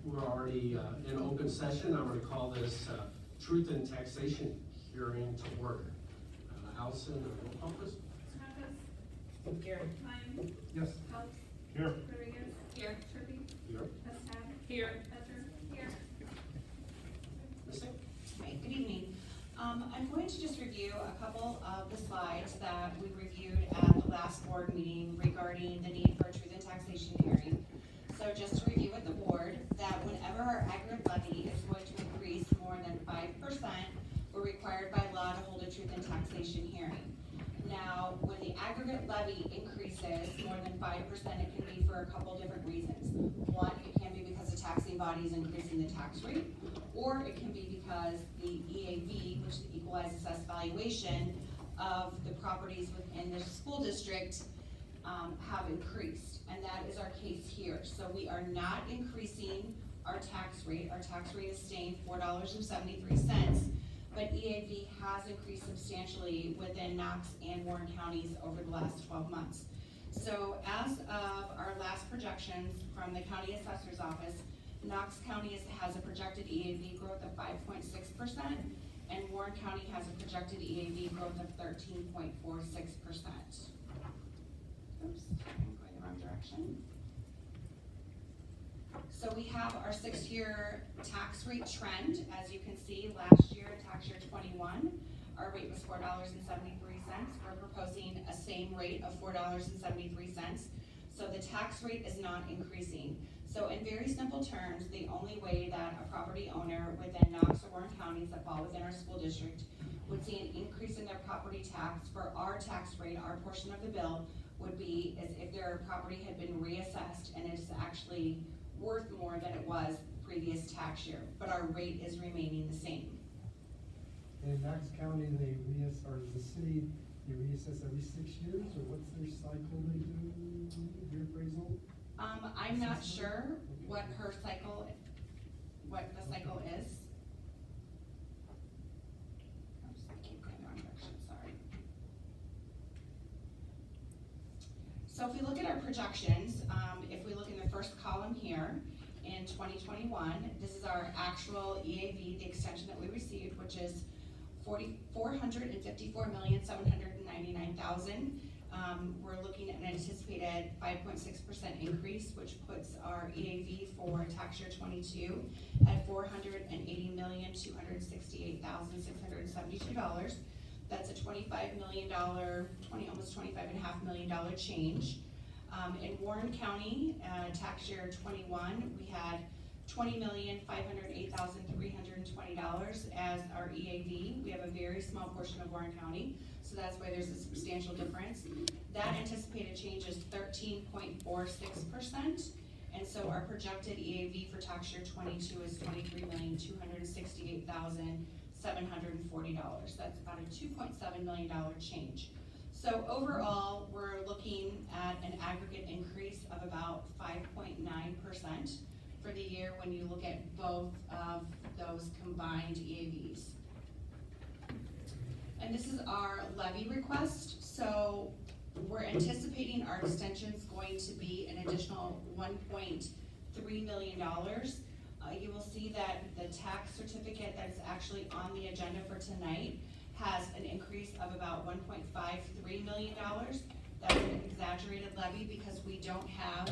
We're already in open session. I'm going to call this Truth in Taxation hearing to order. Allison, roll call please. Travis. Here. Klein. Yes. Phelps. Here. Rodriguez. Here. Kirby. Here. Hessad. Here. Becker. Here. Missing? Right, good evening. I'm going to just review a couple of the slides that we reviewed at the last board meeting regarding the need for a truth in taxation hearing. So just to review with the board, that whenever our aggregate levy is going to increase more than 5%, we're required by law to hold a truth in taxation hearing. Now, when the aggregate levy increases more than 5%, it can be for a couple different reasons. One, it can be because the taxing body is increasing the tax rate, or it can be because the EAV, which is the equalized assessed valuation of the properties within the school district, have increased, and that is our case here. So we are not increasing our tax rate. Our tax rate is staying $4.73, but EAV has increased substantially within Knox and Warren counties over the last 12 months. So as of our last projections from the county assessor's office, Knox County has a projected EAV growth of 5.6%, and Warren County has a projected EAV growth of 13.46%. Oops, I'm going the wrong direction. So we have our 6-year tax rate trend. As you can see, last year, tax year 21, our rate was $4.73. We're proposing a same rate of $4.73. So the tax rate is not increasing. So in very simple terms, the only way that a property owner within Knox or Warren counties that fall within our school district would see an increase in their property tax for our tax rate, our portion of the bill, would be as if their property had been reassessed and it's actually worth more than it was previous tax year, but our rate is remaining the same. In Knox County, they or the city, they reassess every 6 years, or what's their cycle they do, their appraisal? I'm not sure what her cycle, what the cycle is. Oops, I keep going the wrong direction, sorry. So if we look at our projections, if we look in the first column here, in 2021, this is our actual EAV, the extension that we received, which is $454,799,000. We're looking at an anticipated 5.6% increase, which puts our EAV for tax year 22 at $480,268,672. That's a $25 million, almost $25.5 million change. In Warren County, tax year 21, we had $20,508,320 as our EAV. We have a very small portion of Warren County, so that's why there's a substantial difference. That anticipated change is 13.46%, and so our projected EAV for tax year 22 is $23,268,740. That's about a $2.7 million change. So overall, we're looking at an aggregate increase of about 5.9% for the year when you look at both of those combined EAVs. And this is our levy request. So we're anticipating our extension's going to be an additional $1.3 million. You will see that the tax certificate that's actually on the agenda for tonight has an increase of about $1.53 million. That's an exaggerated levy because we don't have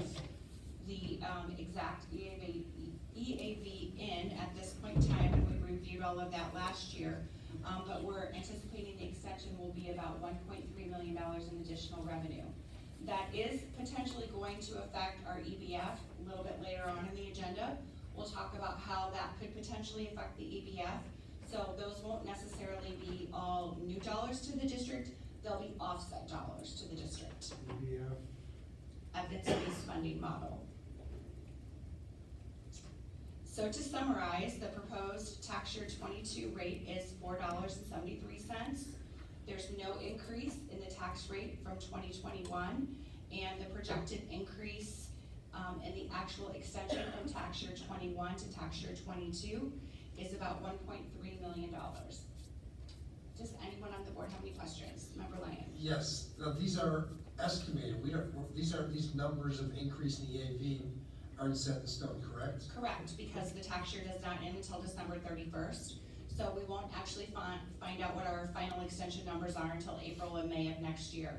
the exact EAV in at this point in time, and we reviewed all of that last year. But we're anticipating the extension will be about $1.3 million in additional revenue. That is potentially going to affect our EBF a little bit later on in the agenda. We'll talk about how that could potentially affect the EBF. So those won't necessarily be all new dollars to the district, they'll be offset dollars to the district. EBF. Evidence-based funding model. So to summarize, the proposed tax year 22 rate is $4.73. There's no increase in the tax rate from 2021, and the projected increase in the actual extension from tax year 21 to tax year 22 is about $1.3 million. Does anyone on the board have any questions? Member Lyon? Yes, these are estimated. These numbers of increase in EAV aren't set in stone, correct? Correct, because the tax year does not end until December 31st. So we won't actually find out what our final extension numbers are until April and May of next year.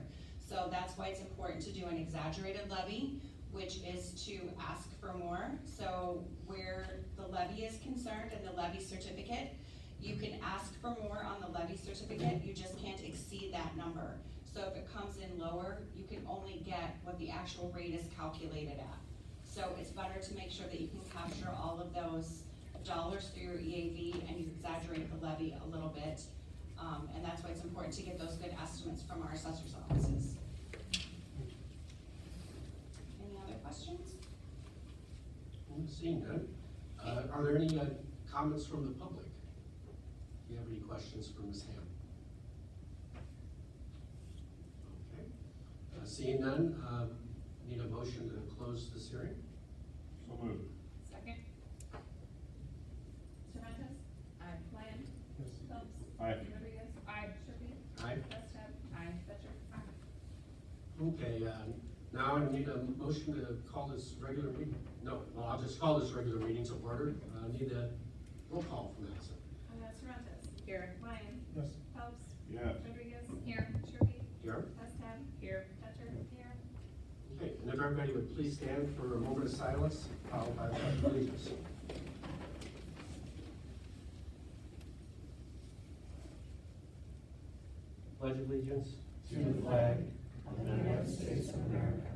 So that's why it's important to do an exaggerated levy, which is to ask for more. So where the levy is concerned and the levy certificate, you can ask for more on the levy certificate, you just can't exceed that number. So if it comes in lower, you can only get what the actual rate is calculated at. So it's better to make sure that you can capture all of those dollars through your EAV and you exaggerate the levy a little bit. And that's why it's important to get those good estimates from our assessor's offices. Any other questions? Seeing none. Are there any comments from the public? Do you have any questions for Ms. Ham? Okay. Seeing none, need a motion to close this hearing? So moved. Second. Surratt. Aye. Lyon. Yes. Phillips. Aye. Rodriguez. Aye. Sharpie. Aye. Lester. Aye. Fletcher. Aye. Okay, now I need a motion to call this regular meeting. No, well, I'll just call this regular meeting to order. I need a roll call from that. Surratt. Here. Lyon. Yes. Phillips. Yes. Rodriguez. Here. Sharpie. Here. Lester. Here. Fletcher. Here. Okay, and if everybody would please stand for a moment of silence, followed by the pledge of allegiance. Pledge allegiance to the flag of the United States of America,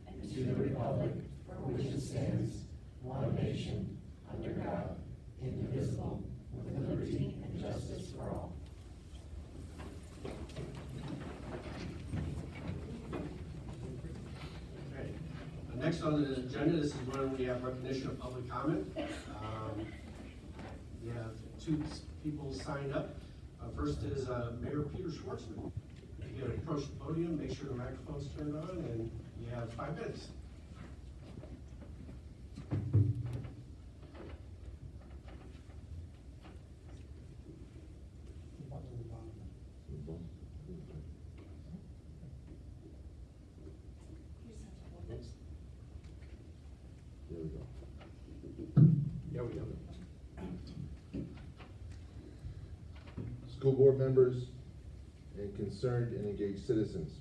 and to the republic for which it stands, one nation, under God, indivisible, with liberty and justice for all. Okay. Next on the agenda, this is when we have recognition of public comment. We have two people signed up. First is Mayor Peter Schwartzman. You can approach the podium, make sure the microphone's turned on, and you have 5 minutes. The button at the bottom. There we go. There we go. School board members and concerned and engaged citizens.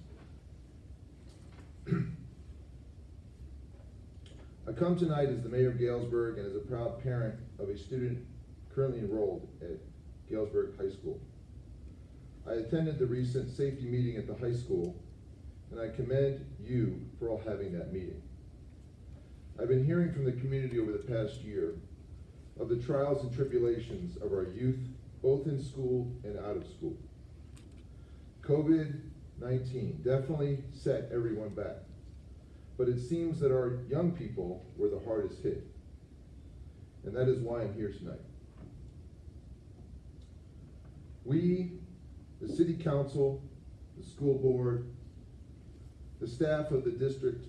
I come tonight as the mayor of Galesburg and as a proud parent of a student currently enrolled at Galesburg High School. I attended the recent safety meeting at the high school, and I commend you for all having that meeting. I've been hearing from the community over the past year of the trials and tribulations of our youth, both in school and out of school. COVID-19 definitely set everyone back, but it seems that our young people were the hardest hit, and that is why I'm here tonight. We, the city council, the school board, the staff of the district,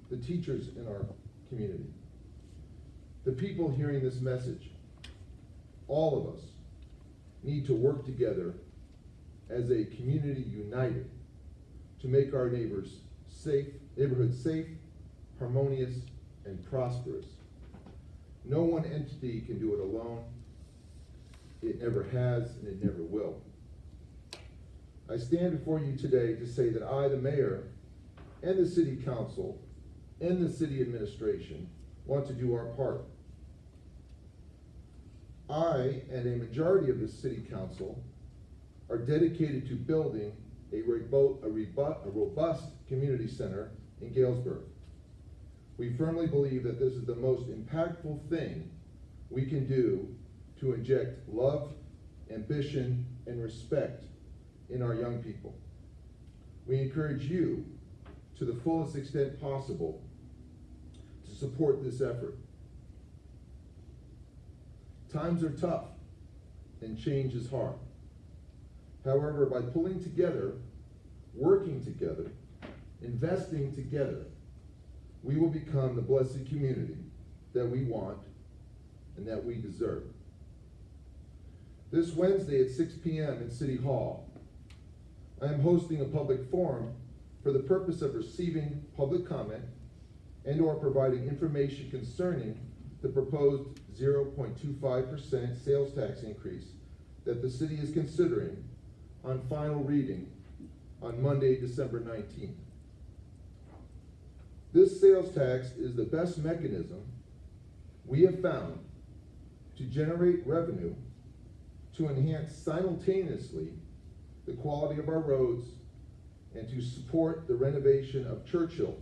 the teachers in our community, the people hearing this message, all of us need to work together as a community united to make our neighborhoods safe, harmonious, and prosperous. No one entity can do it alone. It never has, and it never will. I stand before you today to say that I, the mayor, and the city council, and the city administration want to do our part. I and a majority of the city council are dedicated to building a robust community center in Galesburg. We firmly believe that this is the most impactful thing we can do to inject love, ambition, and respect in our young people. We encourage you to the fullest extent possible to support this effort. Times are tough and change is hard. However, by pulling together, working together, investing together, we will become the blessed community that we want and that we deserve. This Wednesday at 6 p.m. in City Hall, I am hosting a public forum for the purpose of receiving public comment and/or providing information concerning the proposed 0.25% sales tax increase that the city is considering on final reading on Monday, December 19th. This sales tax is the best mechanism we have found to generate revenue to enhance simultaneously the quality of our roads and to support the renovation of Churchill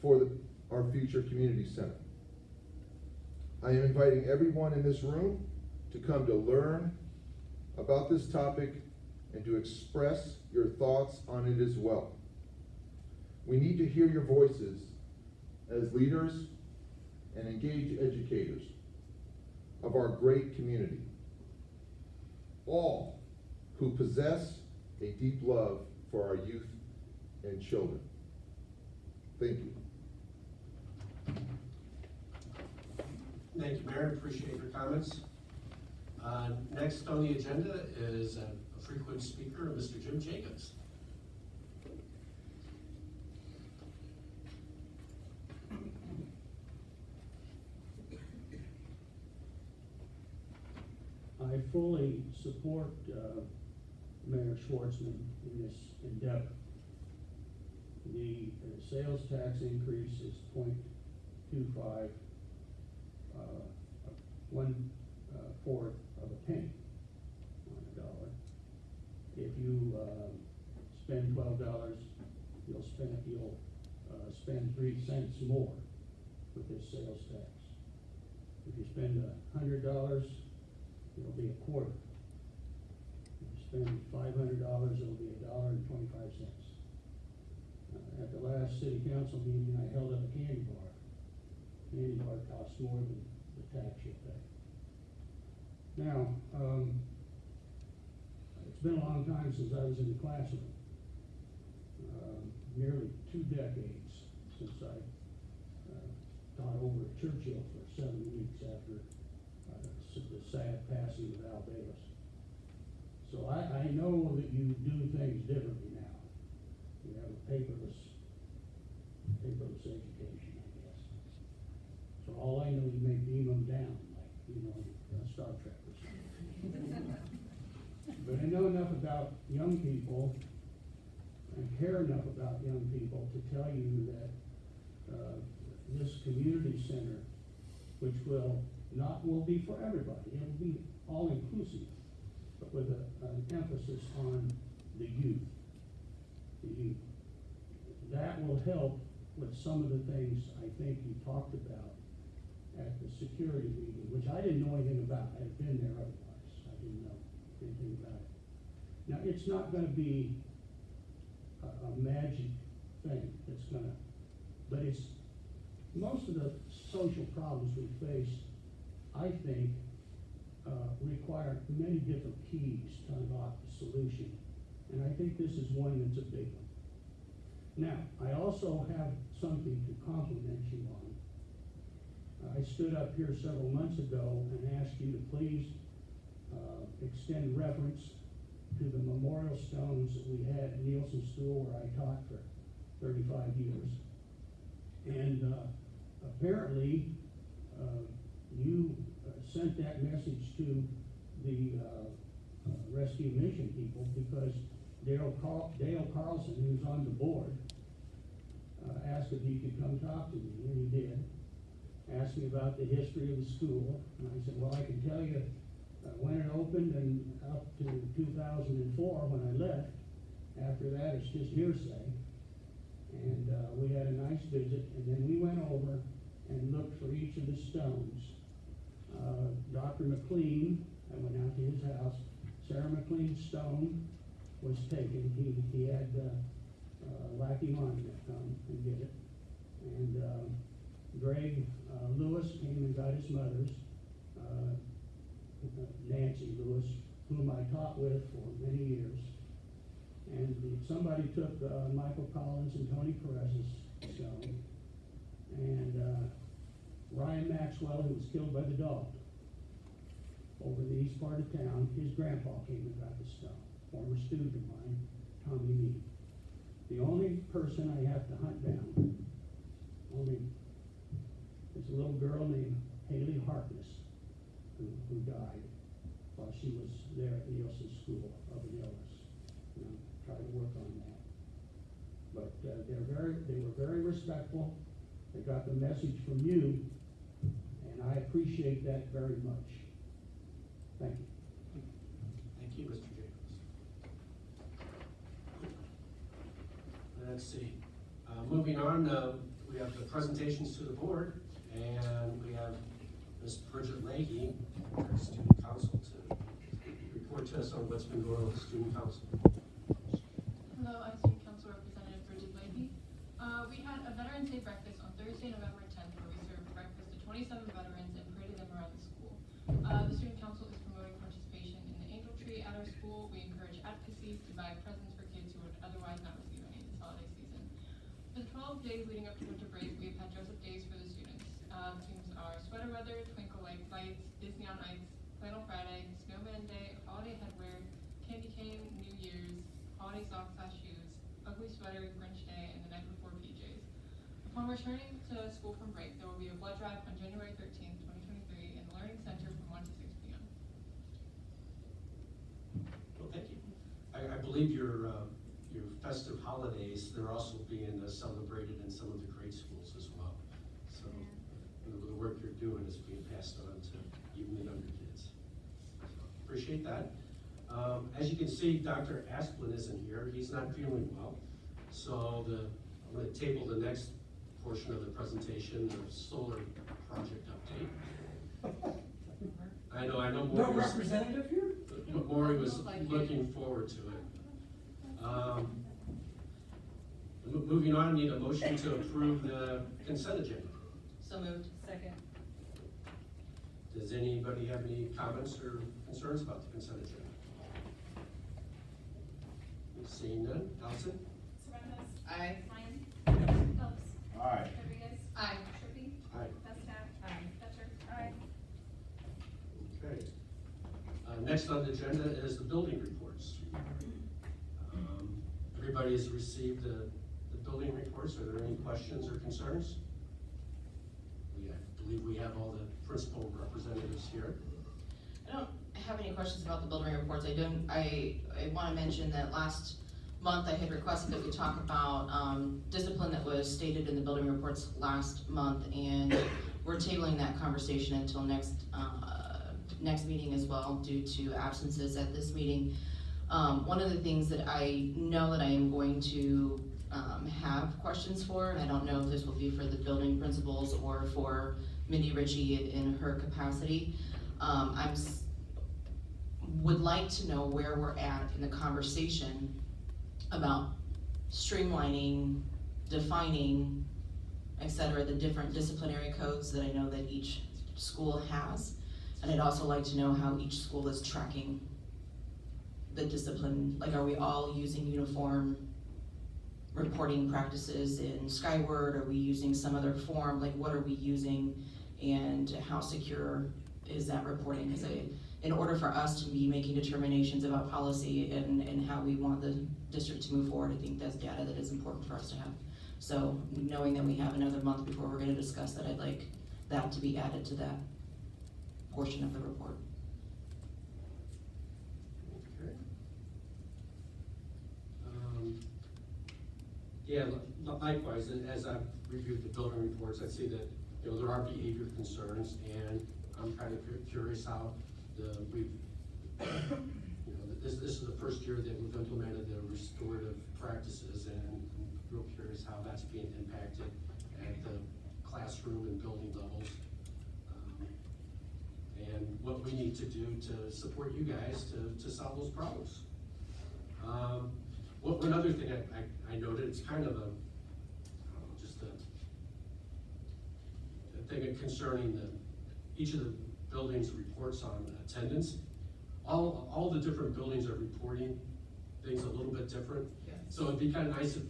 for our future community center. I am inviting everyone in this room to come to learn about this topic and to express your thoughts on it as well. We need to hear your voices as leaders and engaged educators of our great community, all who possess a deep love for our youth and children. Thank you. Thank you, Mayor. Appreciate your comments. Next on the agenda is a frequent speaker, Mr. Jim Jacobs. I fully support Mayor Schwartzman in this endeavor. The sales tax increase is 0.25, 1/4 of a penny on a dollar. If you spend $12, you'll spend 3 cents more with this sales tax. If you spend $100, it'll be 1/4. If you spend $500, it'll be $1.25. At the last city council meeting, I held up a candy bar. Candy bar costs more than the tax you pay. Now, it's been a long time since I was in the classroom. Nearly 2 decades since I taught over at Churchill for 7 weeks after the sad passing of Al Davis. So I know that you do things differently now. You have a paperless education, I guess. So all I know is make Demon down, like, Star Trek or something. But I know enough about young people and care enough about young people to tell you that this community center, which will be for everybody, it will be all inclusive, but with an emphasis on the youth. That will help with some of the things I think you talked about at the security meeting, which I didn't know anything about. I had been there otherwise. I didn't know anything about it. Now, it's not gonna be a magic thing that's gonna, but it's, most of the social problems we face, I think, require many different keys to unlock the solution. And I think this is one that's a big one. Now, I also have something to compliment you on. I stood up here several months ago and asked you to please extend reverence to the memorial stones that we had at Nielsen School where I taught for 35 years. And apparently, you sent that message to the rescue mission people because Dale Carlson, who's on the board, asked if he could come talk to me, and he did. Asked me about the history of the school, and I said, well, I can tell you when it opened and up to 2004 when I left. After that, it's just hearsay. And we had a nice visit, and then we went over and looked for each of the stones. Dr. McLean, I went out to his house. Sarah McLean's stone was taken. He had Lackey Monument come and get it. And Greg Lewis came and got his mother's, Nancy Lewis, whom I taught with for many years. And somebody took Michael Collins and Tony Perez's stone. And Ryan Maxwell, who was killed by the dog over the east part of town, his grandpa came and got the stone. Former student of mine, Tommy Meade. The only person I have to hunt down only, it's a little girl named Haley Harkness who died while she was there at Nielsen School of Illness. And I'm trying to work on that. But they were very respectful. They got the message from you, and I appreciate that very much. Thank you. Thank you, Mr. Jacobs. Let's see, moving on, we have the presentations to the board, and we have Ms. Bridget Leahy, our student council, to report to us on what's been going on with the student council. Hello, I'm Student Council Representative Bridget Leahy. We had a Veterans Day breakfast on Thursday, November 10th, where we served breakfast to 27 veterans and paraded them around the school. The Student Council is promoting participation in the Angel Tree at our school. We encourage advocacy to buy presents for kids who would otherwise not receive any this holiday season. For the 12 days leading up to winter break, we've had Joseph Days for the students. Themes are Sweater Weather, Twinkle Light Fights, Disney on Ice, Flannel Friday, Snowman Day, Holiday Headwear, Candy Cane, New Year's, Holiday Socks/Shoes, Ugly Sweater, Grinch Day, and the night before PJs. Upon returning to school from break, there will be a blood drive on January 13th, 2023 in the Learning Center from 1 to 6 p.m. Well, thank you. I believe your festive holidays, they're also being celebrated in some of the grade schools as well. So the work you're doing is being passed on to even the younger kids. So, appreciate that. As you can see, Dr. Asplin isn't here. He's not feeling well. So I'm going to table the next portion of the presentation, the solar project update. I know. No Maury was- representative here? Maury was looking forward to it. Moving on, need a motion to approve the consent agenda. So moved. Second. Does anybody have any comments or concerns about the consent agenda? Seeing none, Allison? Surratt. Aye. Lyon. Phillips. Aye. Rodriguez. Aye. Sharpie. Aye. Leskap. Aye. Fletcher. Aye. Okay. Next on the agenda is the building reports. Everybody has received the building reports. Are there any questions or concerns? I believe we have all the principal representatives here. I don't have any questions about the building reports. I want to mention that last month I had requested that we talk about discipline that was stated in the building reports last month, and we're tabling that conversation until next meeting as well due to absences at this meeting. One of the things that I know that I am going to have questions for, and I don't know if this will be for the building principals or for Mindy Ritchie in her capacity. Would like to know where we're at in the conversation about streamlining, defining, et cetera, the different disciplinary codes that I know that each school has. And I'd also like to know how each school is tracking the discipline. Like, are we all using uniform reporting practices in Skyward? Are we using some other form? Like, what are we using, and how secure is that reporting? Because in order for us to be making determinations about policy and how we want the district to move forward, I think that's data that is important for us to have. So knowing that we have another month before we're gonna discuss that, I'd like that to be added to that portion of the report. Okay. Yeah, likewise, as I've reviewed the building reports, I see that, there are behavior concerns, and I'm kind of curious how this is the first year that we've implemented the restorative practices, and I'm real curious how that's being impacted at the classroom and building levels. And what we need to do to support you guys to solve those problems. One other thing I noted, it's kind of just a thing concerning each of the buildings reports on attendance. All the different buildings are reporting things a little bit different. Yeah. So it'd be kind of nice if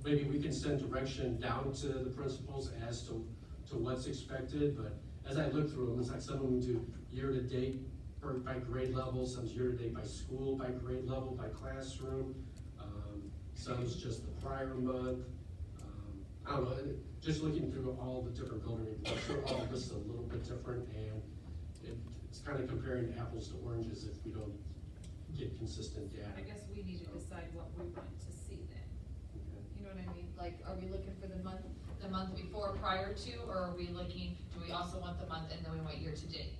maybe we can send direction down to the principals as to what's expected, but as I look through them, it's like some of them do year-to-date by grade level, some's year-to-date by school, by grade level, by classroom. Some's just the prior month. I don't know, just looking through all the different building reports, they're all just a little bit different, and it's kind of comparing apples to oranges if we don't get consistent data. I guess we need to decide what we want to see then. Okay. You know what I mean? Like, are we looking for the month before, prior to, or are we looking, do we also want the month and then we want year to date?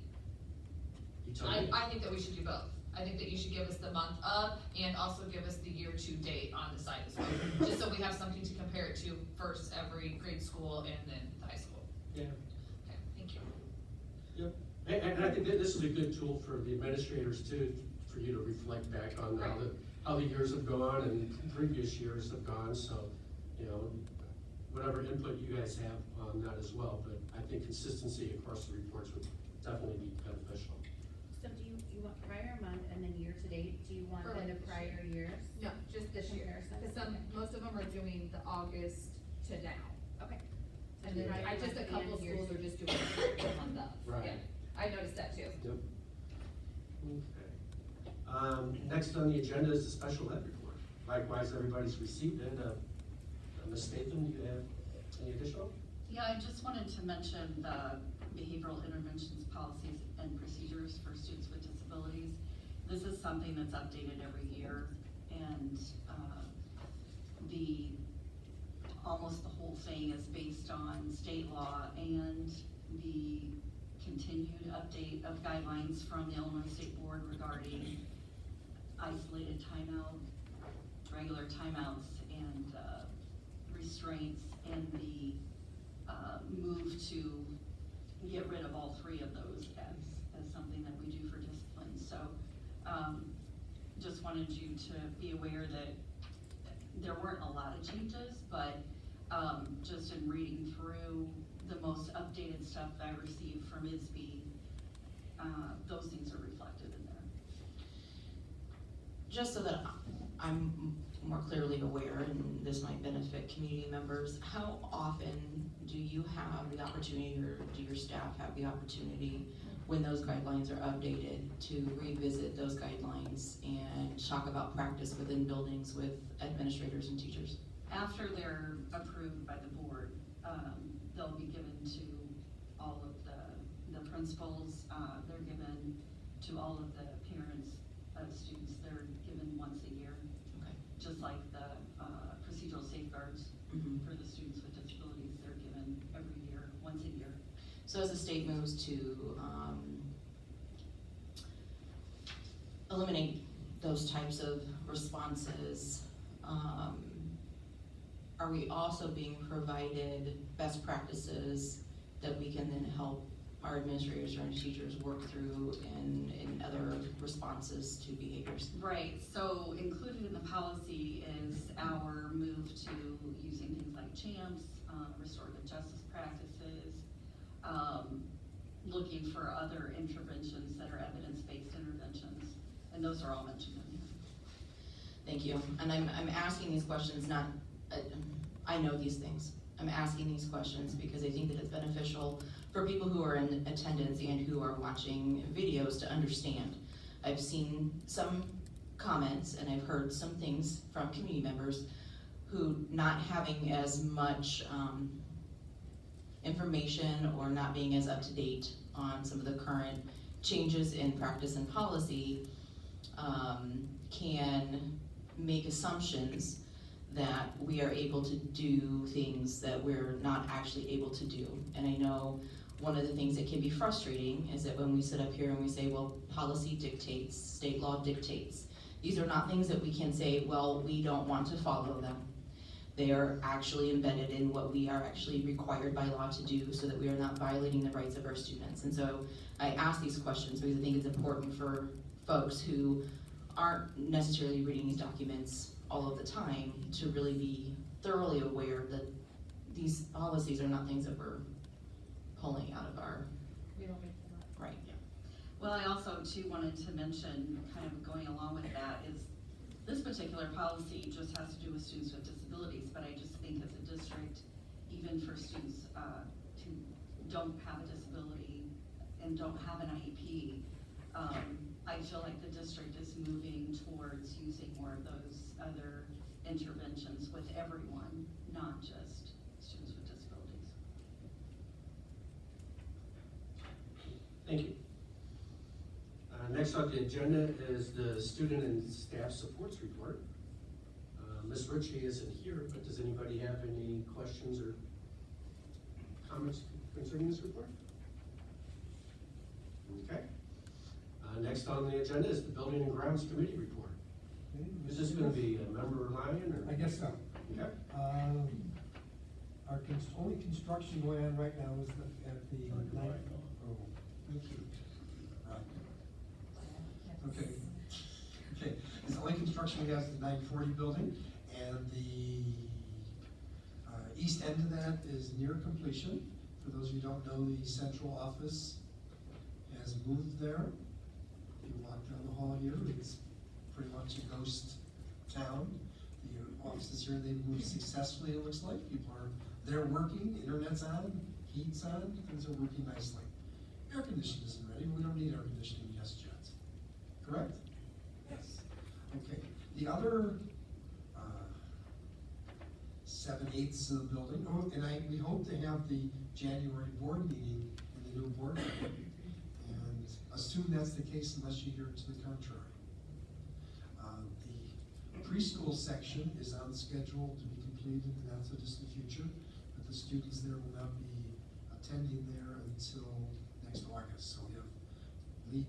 You tell me. I think that we should do both. I think that you should give us the month of and also give us the year to date on the side as well. Just so we have something to compare it to first every grade school and then the high school. Yeah. Okay, thank you. Yep, and I think that this is a good tool for the administrators too, for you to reflect back on how the years have gone and previous years have gone, so, you know, whatever input you guys have on that as well, but I think consistency across the reports would definitely be beneficial. So do you want prior month and then year to date? Do you want For then like the this prior years? No, just this year. Comparison? Cause most of them are doing the August to now. Okay. And then Prior just a month couple and year schools to are just doing the month of. Right. Yeah, I noticed that too. Yep. Okay. Next on the agenda is the special ed report. Likewise, everybody's received it. Ms. Statham, do you have any additional? Yeah, I just wanted to mention the behavioral interventions policies and procedures for students with disabilities. This is something that's updated every year, and almost the whole thing is based on state law and the continued update of guidelines from the Illinois State Board regarding isolated timeout, regular timeouts, and restraints, and the move to get rid of all three of those as something that we do for discipline. So just wanted you to be aware that there weren't a lot of changes, but just in reading through the most updated stuff that I received from ISB, those things are reflected in there. Just so that I'm more clearly aware, and this might benefit community members, how often do you have the opportunity, or do your staff have the opportunity, when those guidelines are updated, to revisit those guidelines and talk about practice within buildings with administrators and teachers? After they're approved by the board, they'll be given to all of the principals, they're given to all of the parents of students, they're given once a year. Okay. Just like the procedural safeguards Mhm. for the students with disabilities, they're given every year, once a year. So as the state moves to eliminate those types of responses, are we also being provided best practices that we can then help our administrators or our teachers work through in other responses to behaviors? Right, so included in the policy is our move to using things like CHAMPS, restorative justice practices, looking for other interventions that are evidence-based interventions, and those are all mentioned in here. Thank you, and I'm asking these questions not, I know these things. I'm asking these questions because I think that it's beneficial for people who are in attendance and who are watching videos to understand. I've seen some comments and I've heard some things from community members who, not having as much information or not being as up to date on some of the current changes in practice and policy, can make assumptions that we are able to do things that we're not actually able to do. And I know one of the things that can be frustrating is that when we sit up here and we say, well, policy dictates, state law dictates, these are not things that we can say, well, we don't want to follow them. They are actually embedded in what we are actually required by law to do so that we are not violating the rights of our students. And so I ask these questions because I think it's important for folks who aren't necessarily reading these documents all of the time to really be thoroughly aware that these policies are not things that we're pulling out of our, We don't make them up. right. Well, I also too wanted to mention, kind of going along with that, is this particular policy just has to do with students with disabilities, but I just think as a district, even for students who don't have a disability and don't have an IEP, I feel like the district is moving towards using more of those other interventions with everyone, not just students Thank you. Next on the agenda is the student and staff supports report. Ms. Ritchie isn't here, but does anybody have any questions or comments concerning this report? Okay. Next on the agenda is the building and grounds committee report. Is this gonna be a member Ryan or? I guess so. Okay. Our only construction going on right now is at the ninth. Oh, thank you. Okay. Okay, it's the only construction we have is the 940 building, and the east end of that is near completion. For those of you who don't know, the central office has moved there. If you walk down the hall here, it's pretty much a ghost town. The offices here, they've moved successfully, it looks like. People are there working, internet's on, heat's on, things are working nicely. Air conditioning isn't ready, we don't need air conditioning just yet. Correct? Yes. Okay, the other 7/8 of the building, oh, and we hope to have the January board meeting in the new board meeting. And assume that's the case unless you hear to the contrary. The preschool section is on schedule to be completed in the not so distant future, but the students there will not be attending there until next August. So we have lead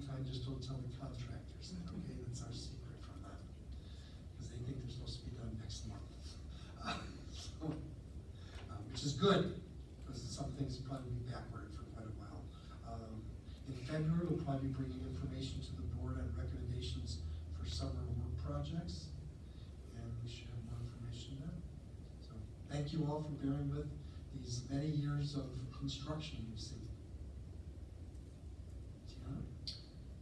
time, just don't tell the contractors that, okay? That's our secret from them. Because they think they're supposed to be done next month. Which is good, because some things will probably be backward for quite a while. In February, we'll probably be bringing information to the board on recommendations for summer work projects. And we should have more information then. So thank you all for bearing with these many years of construction we've seen. Tiana?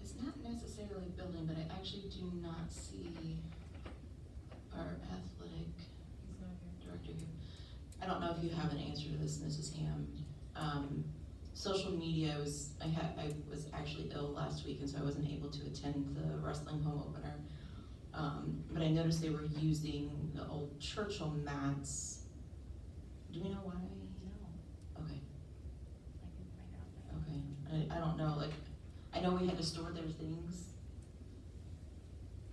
It's not necessarily building, but I actually do not see our athletic director here. I don't know if you have an answer to this, Mrs. Ham. Social media I was actually ill last week, and so I wasn't able to attend the wrestling home opener. But I noticed they were using the old Churchill mats. Do we know why? No. Okay. I can find out. Okay. I don't know, like, I know we had to store their things.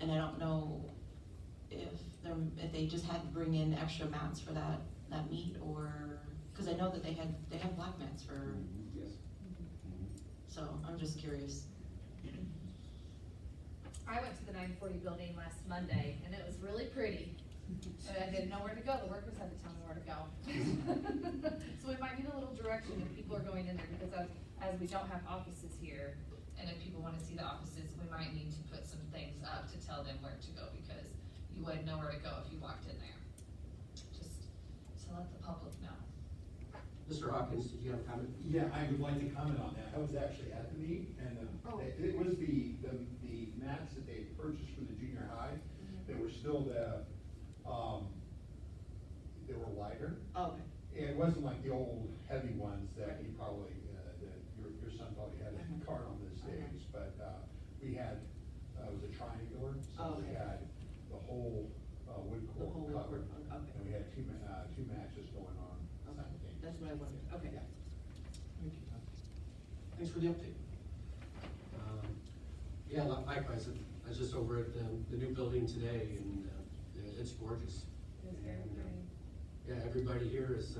And I don't know if they just had to bring in extra mats for that meet, or, cause I know that they have black mats for. Yes. So I'm just curious. I went to the 940 building last Monday, and it was really pretty. But I didn't know where to go, the workers had to tell me where to go. So we might need a little direction if people are going in there, because as we don't have offices here. And if people wanna see the offices, we might need to put some things up to tell them where to go, because you wouldn't know where to go if you walked in there. Just to let the public know. Mr. Hawkins, did you have a comment? Yeah, I would like to comment on that. I was actually at the meet, and it was the mats that they purchased for the junior high. They were still they were lighter. Okay. And it wasn't like the old heavy ones that you probably, that your son probably had a cart on the stage, but, we had, it was a triangular, so we had the whole, wood core covered. And we had two matches going on simultaneously. That's what I wondered, okay. Yeah. Thank you, Tom. Thanks for the update. Yeah, likewise, I was just over at the new building today, and it's gorgeous. It's very And, pretty. Yeah, everybody here is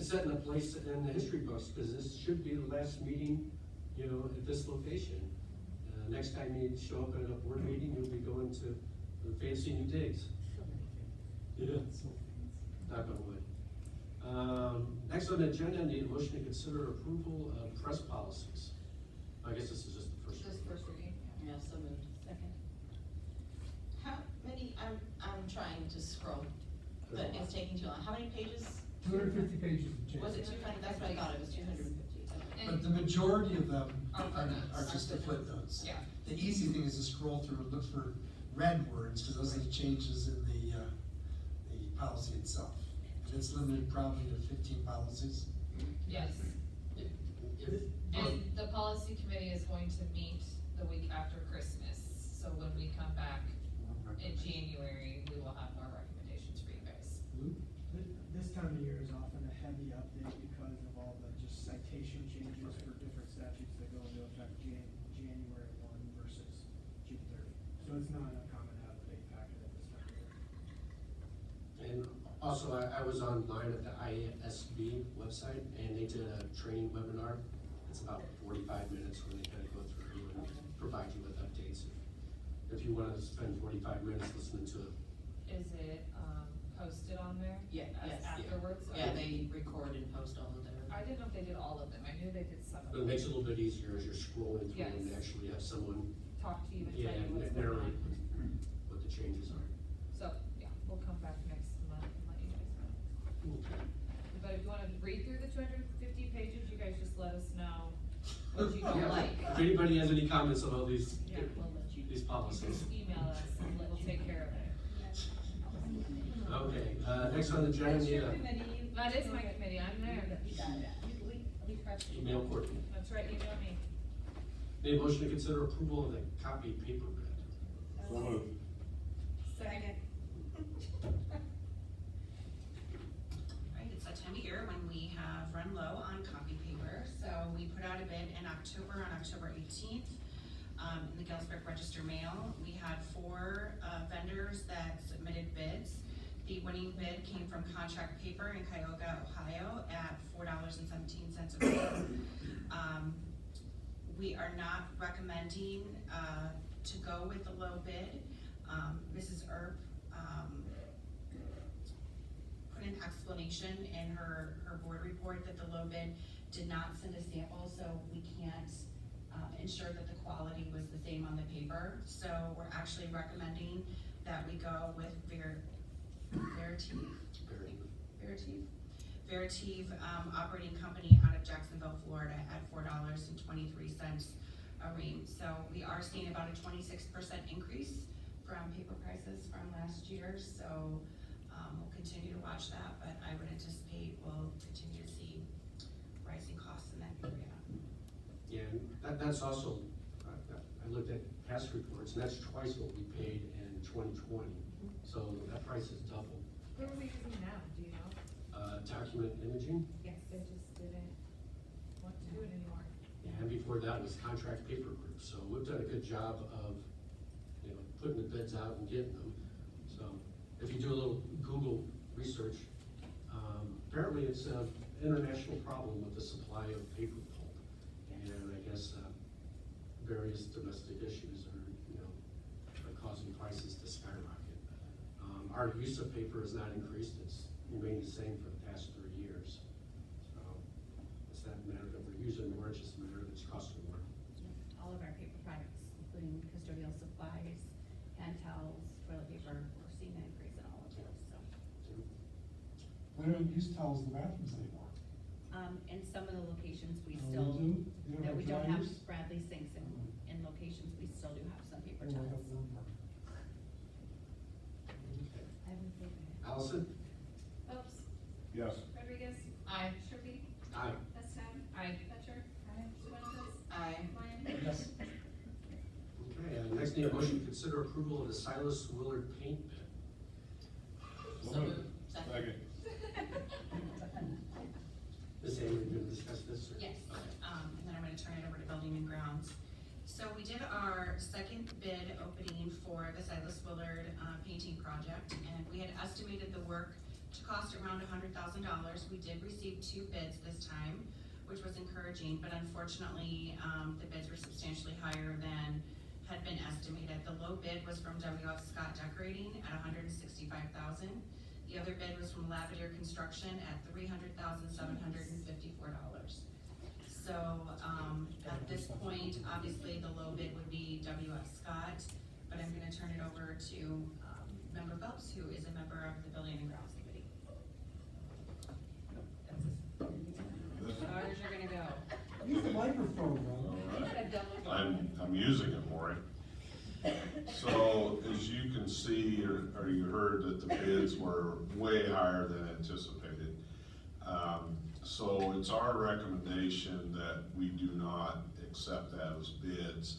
setting a place in the history books, because this should be the last meeting, at this location. Next time you show up at a board meeting, you'll be going to the fancy new digs. Yeah. Knock on wood. Next on the agenda, I need a motion to consider approval of press policies. I guess this is just the first. Just first reading. Yeah, so moved. Second. How many, I'm trying to scroll, but it's taking too long. How many pages? 250 pages of change. Was it 200? That's what I thought, it was 250. But the majority of them Are are just the footnotes. Yeah. The easy thing is to scroll through and look for red words, because those are the changes in the policy itself. And it's limited probably to 15 policies. Yes. And the policy committee is going to meet the week after Christmas, so when we come back in January, we will have more recommendations for you guys. This time of year is often a heavy update because of all the just citation changes for different statutes So it's not uncommon to have a big packet at this time of year. And also, I was online at the ISB website, and they did a training webinar. It's about 45 minutes where they kind of go through and provide you with updates. If you want to spend 45 minutes listening to it. Is it, posted on there? Yeah, As yes. afterwards? Yeah, Okay. they record and post all of their. I didn't know if they did all of them, I knew they did some But of it them. makes it a little bit easier as you're scrolling through and Yes. actually have someone, Talk to you and yeah, tell you what's going narrate on. what the changes are. So, yeah, we'll come back next month and let you guys know. Okay. But if you wanna read through the 250 pages, you guys just let us know what you don't Yeah. like. If anybody has any comments on all these, Yeah, we'll let you. these policies. Just email us and we'll take care of it. Okay, next on the agenda, That's your need committee. That is my committee, I'm there. You got it. We pressed a it. email Courtney. That's right, email me. Need a motion to consider approval of the copy paper bid. So moved. Second. Right, it's that time of year when we have run low on copy paper, so we put out a bid in October, on October 18th, in the Galesburg Register Mail. We had 4 vendors that submitted bids. The winning bid came from Contract Paper in Cuyahoga, Ohio, at $4.17 a bid. We are not recommending, to go with the low bid. Mrs. Earp, put an explanation in her board report that the low bid did not send a sample, so we can't, ensure that the quality was the same on the paper. So we're actually recommending that we go with Veritiv, operating company out of Jacksonville, Florida, at $4.23 a ream. So we are seeing about a 26% increase from paper prices from last year, so, we'll continue to watch that, but I would anticipate we'll continue to see rising costs in that area. Yeah, and that's also, I looked at past reports, and that's twice what we paid in 2020. So that price is double. Who are we using now, do you know? Document imaging, Yes. They just didn't want to do it anymore. and before that was Contract Paper Group. So we've done a good job of, putting the bids out and getting them. So if you do a little Google research, apparently it's an international problem with the supply of paper pulp. And I guess, various domestic issues are causing prices to skyrocket. Our use of paper has not increased, it's remained the same for the past 3 years. So it's not a matter that we're using more, it's just a matter that it's costing more. All of our paper products, including custodial supplies, hand towels, toilet paper, we're seeing an increase in all of those, so. We don't use towels in the bathrooms anymore. In some of the locations, we Oh, still, we do? You don't that have we don't have dryers? Bradley sinks in locations, we still do have some paper Oh, I towels. got one more. I haven't seen it. Allison? Oops. Yes. Rodriguez? Aye. Sharpie? Aye. Heston? Aye. Fletcher? Fuentes? Aye. Lyon? Yes. Okay, next need a motion to consider approval of the Silas Willard paint bid. So moved. Second. Ms. Amy, you gonna discuss this? or- Yes, Okay. and then I'm gonna turn it over to Building and Grounds. So we did our second bid opening for the Silas Willard, painting project, and we had estimated the work to cost around $100,000. We did receive 2 bids this time, which was encouraging, but unfortunately, the bids were substantially higher than had been estimated. The low bid was from WF Scott Decorating at $165,000. The other bid was from Lavadier Construction at $300,754. So, at this point, obviously, the low bid would be WF Scott, but I'm gonna turn it over to, Member Phelps, who is a member of the Building and Grounds Committee. That's as far as you're gonna go. Use the microphone, Ron. I'm using it for it. So as you can see, or you heard that the bids were way higher than anticipated. So it's our recommendation that we do not accept those bids.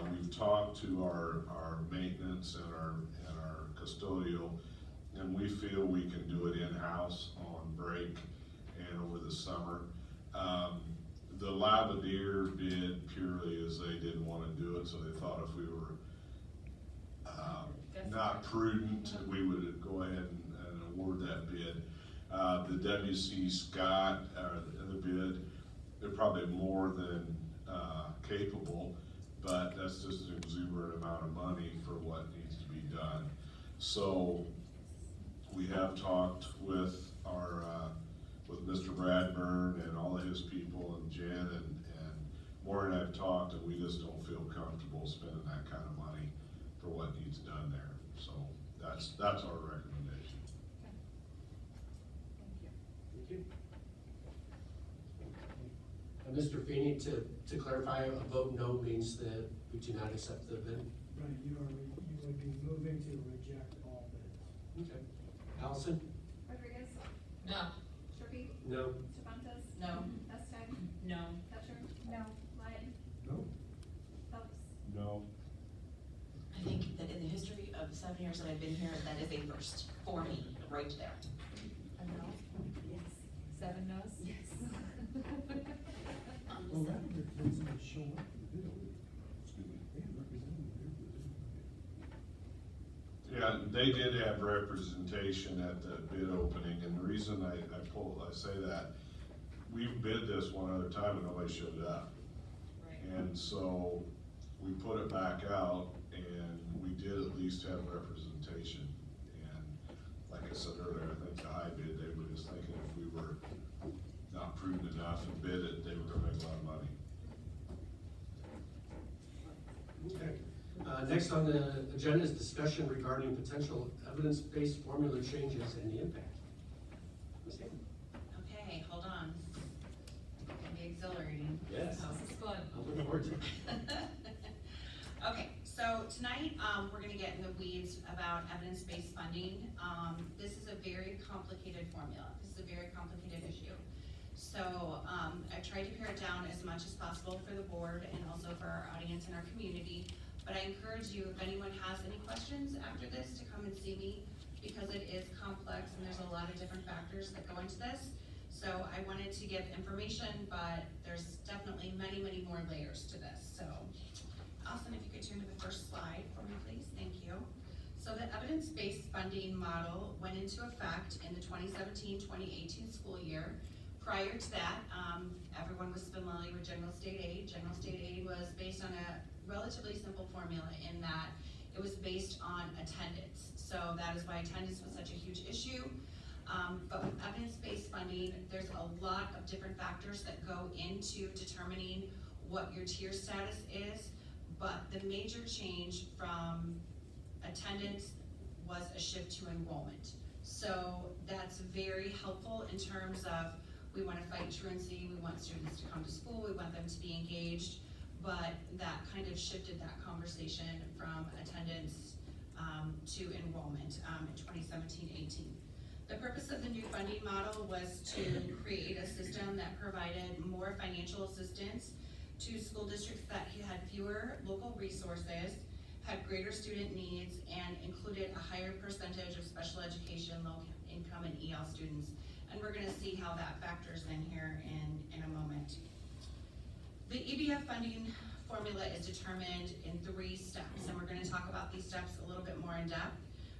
We've talked to our maintenance and our custodial, and we feel we can do it in-house on break and over the summer. The Lavadier bid purely is they didn't want to do it, so they thought if we were not prudent, we would go ahead and award that bid. The W.C. Scott, the bid, they're probably more than capable, but that's just an exuberant amount of money for what needs to be done. So we have talked with with Mr. Bradburn and all of his people and Jen and Maureen and I have talked, and we just don't feel comfortable spending that kind of money for what needs done there. So that's our recommendation. Thank you. Thank you. Mr. Feeney, to clarify, a vote no means that we do not accept the bid? Right, you would be moving to reject all bids. Okay. Allison? Rodriguez? No. Sharpie? No. Travantis? No. Estek? No. Ketcher? No. Lyon? No. Phelps? No. I think that in the history of 7 years that I've been here, that is a first for me, right there. A no? Yes. 7 no's? Yes. Well, that doesn't show up in the bill. They have representative there. Yeah, they did have representation at the bid opening, and the reason I say that, we've bid this one other time and nobody showed up. Right. And so we put it back out, and we did at least have representation. And like I said earlier, I think the high bid, they were just thinking if we were not prudent enough and bid it, they were gonna make a lot of money. Okay. Next on the agenda is discussion regarding potential evidence-based formula changes and the impact. Ms. Hayden? Okay, hold on. It's gonna be exhilarating. Yes. So- This is fun. I'm looking forward to it. Okay, so tonight, we're gonna get in the weeds about evidence-based funding. This is a very complicated formula. This is a very complicated issue. So, I tried to pare it down as much as possible for the board and also for our audience and our community. But I encourage you, if anyone has any questions after this, to come and see me, because it is complex and there's a lot of different factors that go into this. So I wanted to give information, but there's definitely many, many more layers to this, so. Austin, if you could turn to the first slide for me, please, thank you. So the evidence-based funding model went into effect in the 2017-2018 school year. Prior to that, everyone was familiar with general state aid. General state aid was based on a relatively simple formula in that it was based on attendance. So that is why attendance was such a huge issue. But with evidence-based funding, there's a lot of different factors that go into determining what your tier status is. But the major change from attendance was a shift to enrollment. So that's very helpful in terms of, we want to fight truancy, we want students to come to school, we want them to be engaged, but that kind of shifted that conversation from attendance to enrollment in 2017-18. The purpose of the new funding model was to create a system that provided more financial assistance to school districts that had fewer local resources, had greater student needs, and included a higher percentage of special education, low income, and EL students. And we're gonna see how that factors in here in a moment. The EBF funding formula is determined in 3 steps, and we're gonna talk about these steps a little bit more in depth.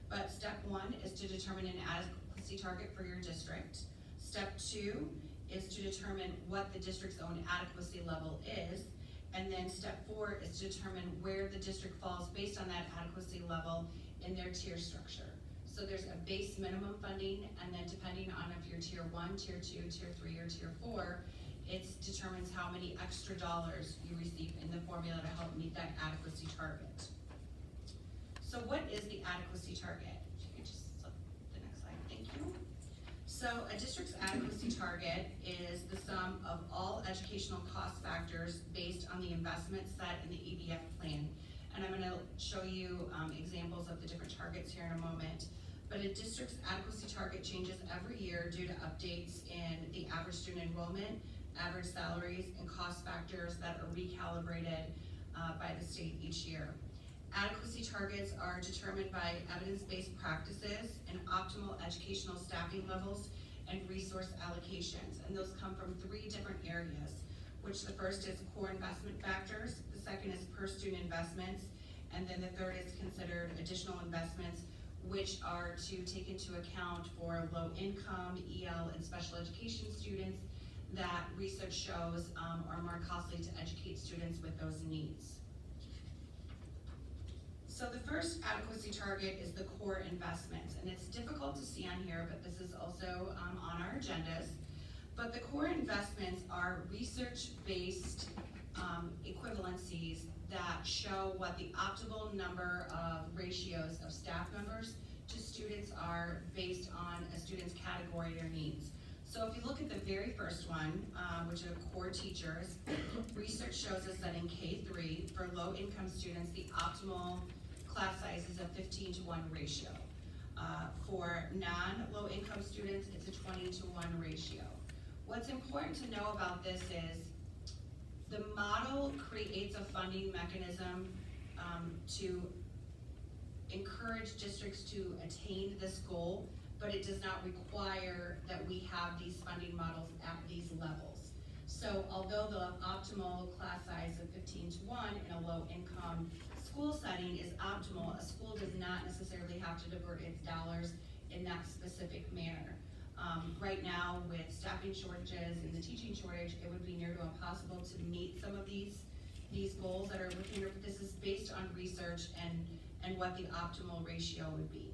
But step 1 is to determine an adequacy target for your district. Step 2 is to determine what the district's own adequacy level is. And then step 4 is to determine where the district falls based on that adequacy level in their tier structure. So there's a base minimum funding, and then depending on if you're tier 1, tier 2, tier 3, or tier 4, it determines how many extra dollars you receive in the formula to help meet that adequacy target. So what is the adequacy target? If you could just flip the next slide, thank you. So a district's adequacy target is the sum of all educational cost factors based on the investments set in the EBF plan. And I'm gonna show you examples of the different targets here in a moment. But a district's adequacy target changes every year due to updates in the average student enrollment, average salaries, and cost factors that are recalibrated by the state each year. Adequacy targets are determined by evidence-based practices and optimal educational staffing levels and resource allocations. And those come from 3 different areas, which the first is core investment factors, the second is per student investments, And then the third is considered additional investments, which are to take into account for low income, EL, and special education students that research shows are more costly to educate students with those needs. So the first adequacy target is the core investments, and it's difficult to see on here, but this is also on our agendas. But the core investments are research-based equivalencies that show what the optimal number of ratios of staff members to students are based on a student's category or needs. So if you look at the very first one, which are core teachers, research shows us that in K3, for low-income students, the optimal class size is a 15-to-1 ratio. For non-low-income students, it's a 20-to-1 ratio. What's important to know about this is the model creates a funding mechanism to encourage districts to attain this goal, but it does not require that we have these funding models at these levels. So although the optimal class size of 15-to-1 in a low-income school setting is optimal, a school does not necessarily have to divert its dollars in that specific manner. Right now, with staffing shortages and the teaching shortage, it would be near to impossible to meet some of these goals that are within here. This is based on research and what the optimal ratio would be.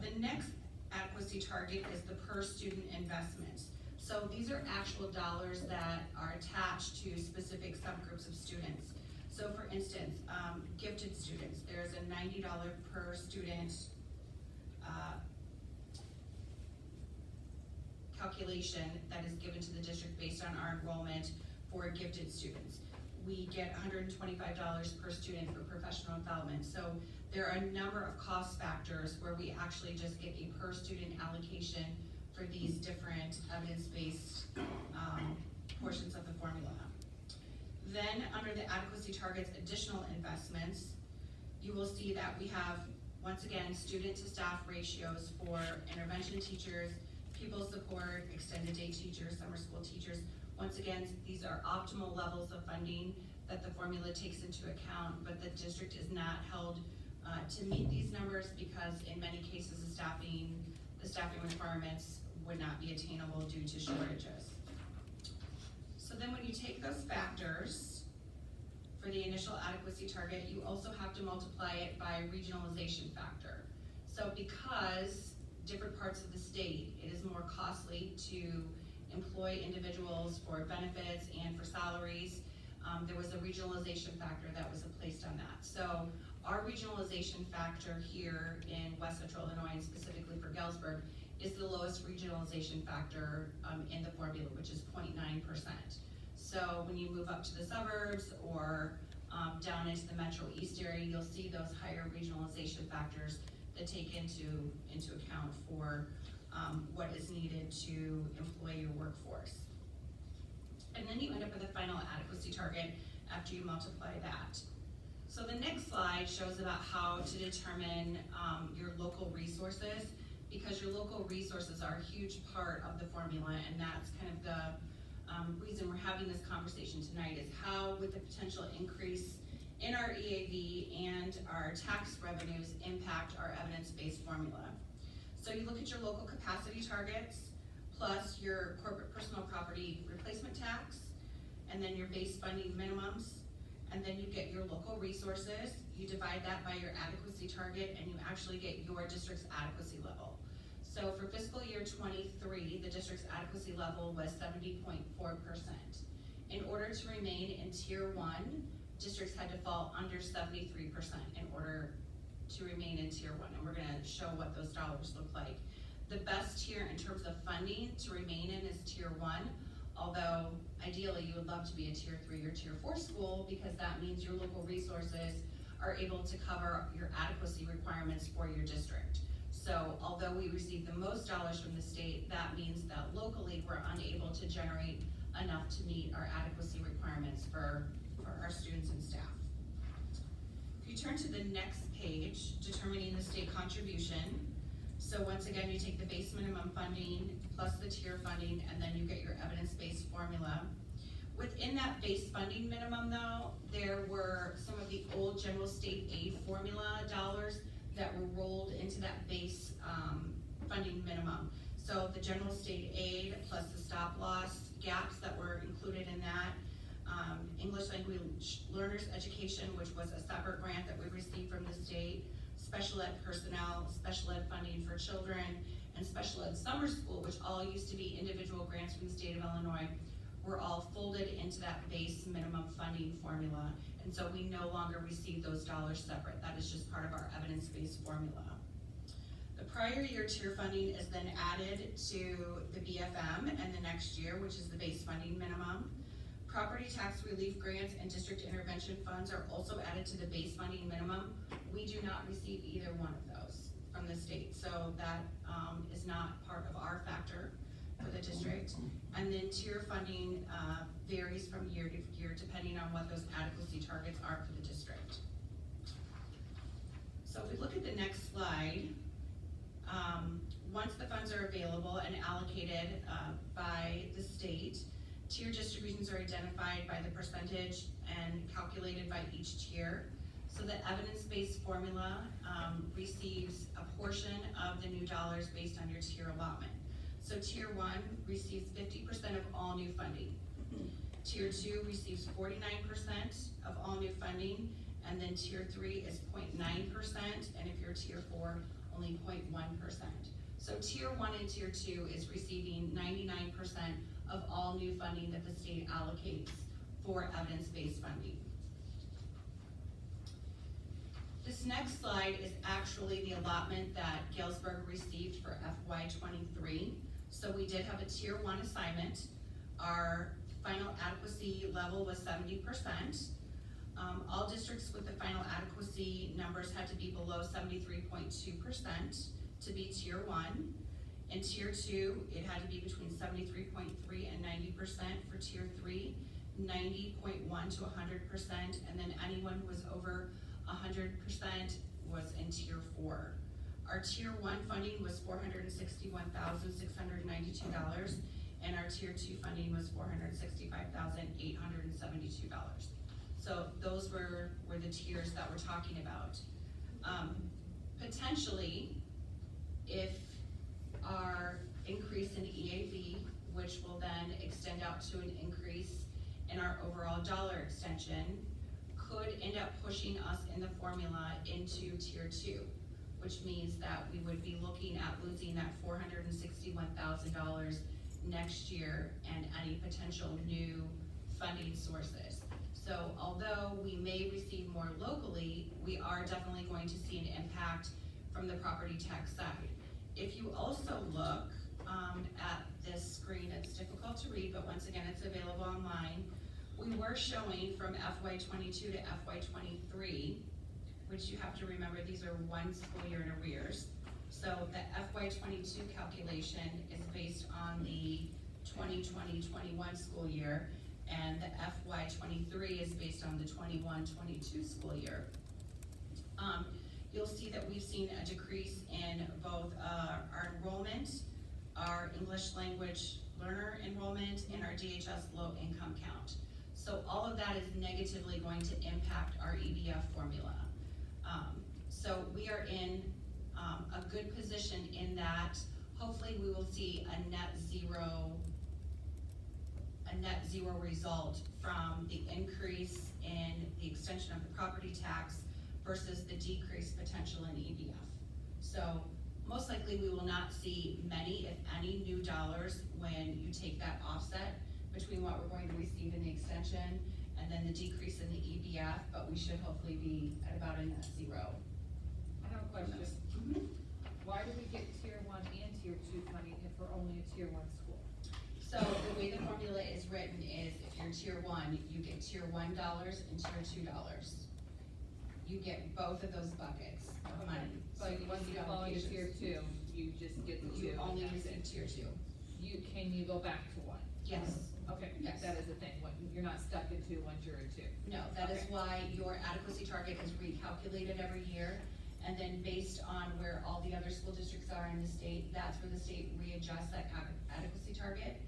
The next adequacy target is the per student investments. So these are actual dollars that are attached to specific subgroups of students. So for instance, gifted students, there's a $90 per student calculation that is given to the district based on our enrollment for gifted students. We get $125 per student for professional development. So there are a number of cost factors where we actually just get a per student allocation for these different evidence-based portions of the formula. Then under the adequacy targets additional investments, you will see that we have, once again, student to staff ratios for intervention teachers, pupil support, extended day teachers, summer school teachers. Once again, these are optimal levels of funding that the formula takes into account, but the district is not held to meet these numbers because in many cases the staffing requirements would not be attainable due to shortages. So then when you take those factors for the initial adequacy target, you also have to multiply it by a regionalization factor. So because different parts of the state, it is more costly to employ individuals for benefits and for salaries. There was a regionalization factor that was placed on that. So our regionalization factor here in West Central Illinois, and specifically for Galesburg, is the lowest regionalization factor in the formula, which is 0.9%. So when you move up to the suburbs or down into the Metro East area, you'll see those higher regionalization factors that take into account for what is needed to employ your workforce. And then you end up with a final adequacy target after you multiply that. So the next slide shows about how to determine your local resources, because your local resources are a huge part of the formula, and that's kind of the reason we're having this conversation tonight, is how would the potential increase in our EAV and our tax revenues impact our evidence-based formula. So you look at your local capacity targets, plus your corporate personal property replacement tax, and then your base funding minimums, and then you get your local resources, you divide that by your adequacy target, and you actually get your district's adequacy level. So for fiscal year 23, the district's adequacy level was 70.4%. In order to remain in tier 1, districts had to fall under 73% in order to remain in tier 1, and we're gonna show what those dollars look like. The best tier in terms of funding to remain in is tier 1, although ideally you would love to be a tier 3 or tier 4 school, because that means your local resources are able to cover your adequacy requirements for your district. So although we receive the most dollars from the state, that means that locally we're unable to generate enough to meet our adequacy requirements for our students and staff. If you turn to the next page, determining the state contribution. So once again, you take the base minimum funding plus the tier funding, and then you get your evidence-based formula. Within that base funding minimum though, there were some of the old general state aid formula dollars that were rolled into that base, funding minimum. So the general state aid plus the stop loss gaps that were included in that, English language learners education, which was a separate grant that we received from the state, special ed personnel, special ed funding for children, and special ed summer school, which all used to be individual grants from the state of Illinois, were all folded into that base minimum funding formula. And so we no longer receive those dollars separate. That is just part of our evidence-based formula. The prior year tier funding is then added to the BFM and the next year, which is the base funding minimum. Property tax relief grants and district intervention funds are also added to the base funding minimum. We do not receive either one of those from the state, so that is not part of our factor for the district. And then tier funding varies from year to year depending on what those adequacy targets are for the district. So if we look at the next slide, once the funds are available and allocated by the state, tier distributions are identified by the percentage and calculated by each tier. So the evidence-based formula receives a portion of the new dollars based on your tier allotment. So tier 1 receives 50% of all new funding. Tier 2 receives 49% of all new funding, and then tier 3 is 0.9%, and if you're tier 4, only 0.1%. So tier 1 and tier 2 is receiving 99% of all new funding that the state allocates for evidence-based funding. This next slide is actually the allotment that Galesburg received for FY23. So we did have a tier 1 assignment. Our final adequacy level was 70%. All districts with the final adequacy numbers had to be below 73.2% to be tier 1. In tier 2, it had to be between 73.3 and 90% for tier 3, 90.1 to 100%, and then anyone who was over 100% was in tier 4. Our tier 1 funding was $461,692, and our tier 2 funding was $465,872. So those were the tiers that we're talking about. Potentially, if our increase in EAV, which will then extend out to an increase in our overall dollar extension, could end up pushing us in the formula into tier 2, which means that we would be looking at losing that $461,000 next year and any potential new funding sources. So although we may receive more locally, we are definitely going to see an impact from the property tax side. If you also look at this screen, it's difficult to read, but once again, it's available online. We were showing from FY22 to FY23, which you have to remember, these are one school year in arrears. So the FY22 calculation is based on the 2020-21 school year, and the FY23 is based on the 21-22 school year. You'll see that we've seen a decrease in both our enrollment, our English language learner enrollment, and our DHS low income count. So all of that is negatively going to impact our EBF formula. So we are in a good position in that hopefully we will see a net zero result from the increase in the extension of the property tax versus the decreased potential in EBF. So most likely we will not see many, if any, new dollars when you take that offset between what we're going to receive in the extension and then the decrease in the EBF, but we should hopefully be at about a net zero. I have a question. Why do we get tier 1 and tier 2 funding if we're only a tier 1 school? So the way the formula is written is if you're tier 1, you get tier $1 and tier $2. You get both of those buckets of money. But once you fall into tier 2, you just get the 2. You only receive tier 2. Can you go back to 1? Yes. Okay, Yes. that is the thing, you're not stuck in 2 once you're in 2. No, that is Okay. why your adequacy target is recalculated every year. And then based on where all the other school districts are in the state, that's where the state readjusts that adequacy target.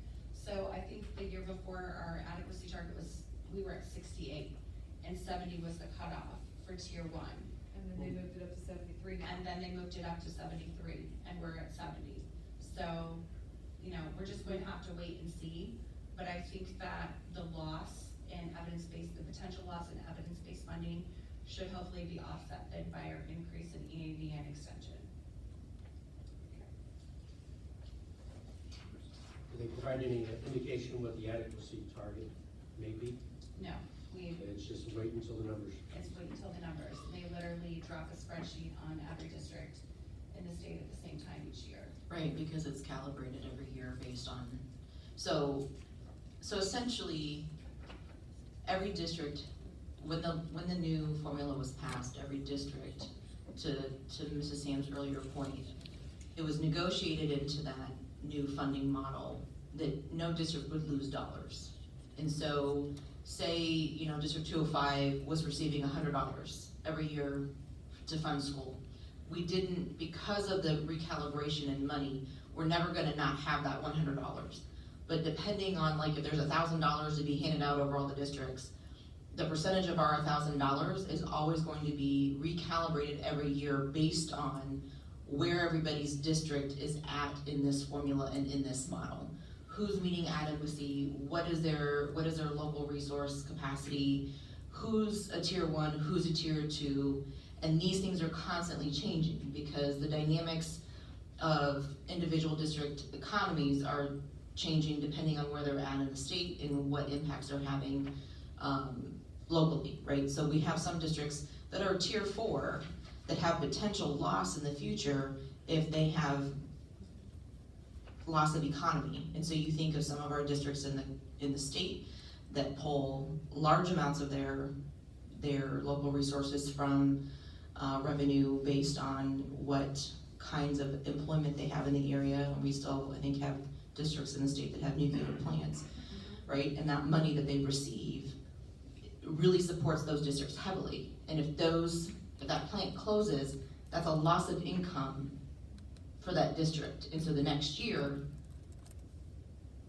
So I think the year before, our adequacy target was, we were at 68, and 70 was the cutoff for tier 1. And then they moved it up to 73 now. And then they moved it up to 73, and we're at 70. So, you know, we're just going to have to wait and see, but I think that the loss in evidence-based, the potential loss in evidence-based funding should hopefully be offset by our increase in EAV and extension. Do they provide any indication what the adequacy target may be? No, It's just wait until the numbers. it's wait until the numbers. They literally drop a spreadsheet on every district in the state at the same time each year. Right, because it's calibrated every year based on, so essentially, every district, when the new formula was passed, every district, to Mrs. Sam's earlier point, it was negotiated into that new funding model that no district would lose dollars. And so, say, you know, District 205 was receiving $100 every year to fund school. We didn't, because of the recalibration in money, we're never gonna not have that $100. But depending on, like, if there's $1,000 to be handed out over all the districts, the percentage of our $1,000 is always going to be recalibrated every year based on where everybody's district is at in this formula and in this model. Who's meeting adequacy, what is their local resource capacity, who's a tier 1, who's a tier 2, and these things are constantly changing because the dynamics of individual district economies are changing depending on where they're at in the state and what impacts they're having locally, right? So we have some districts that are tier 4 that have potential loss in the future if they have loss of economy. And so you think of some of our districts in the state that pull large amounts of their local resources from revenue based on what kinds of employment they have in the area. And we still, I think, have districts in the state that have nuclear plants, right? And that money that they receive really supports those districts heavily. And if that plant closes, that's a loss of income for that district. And so the next year,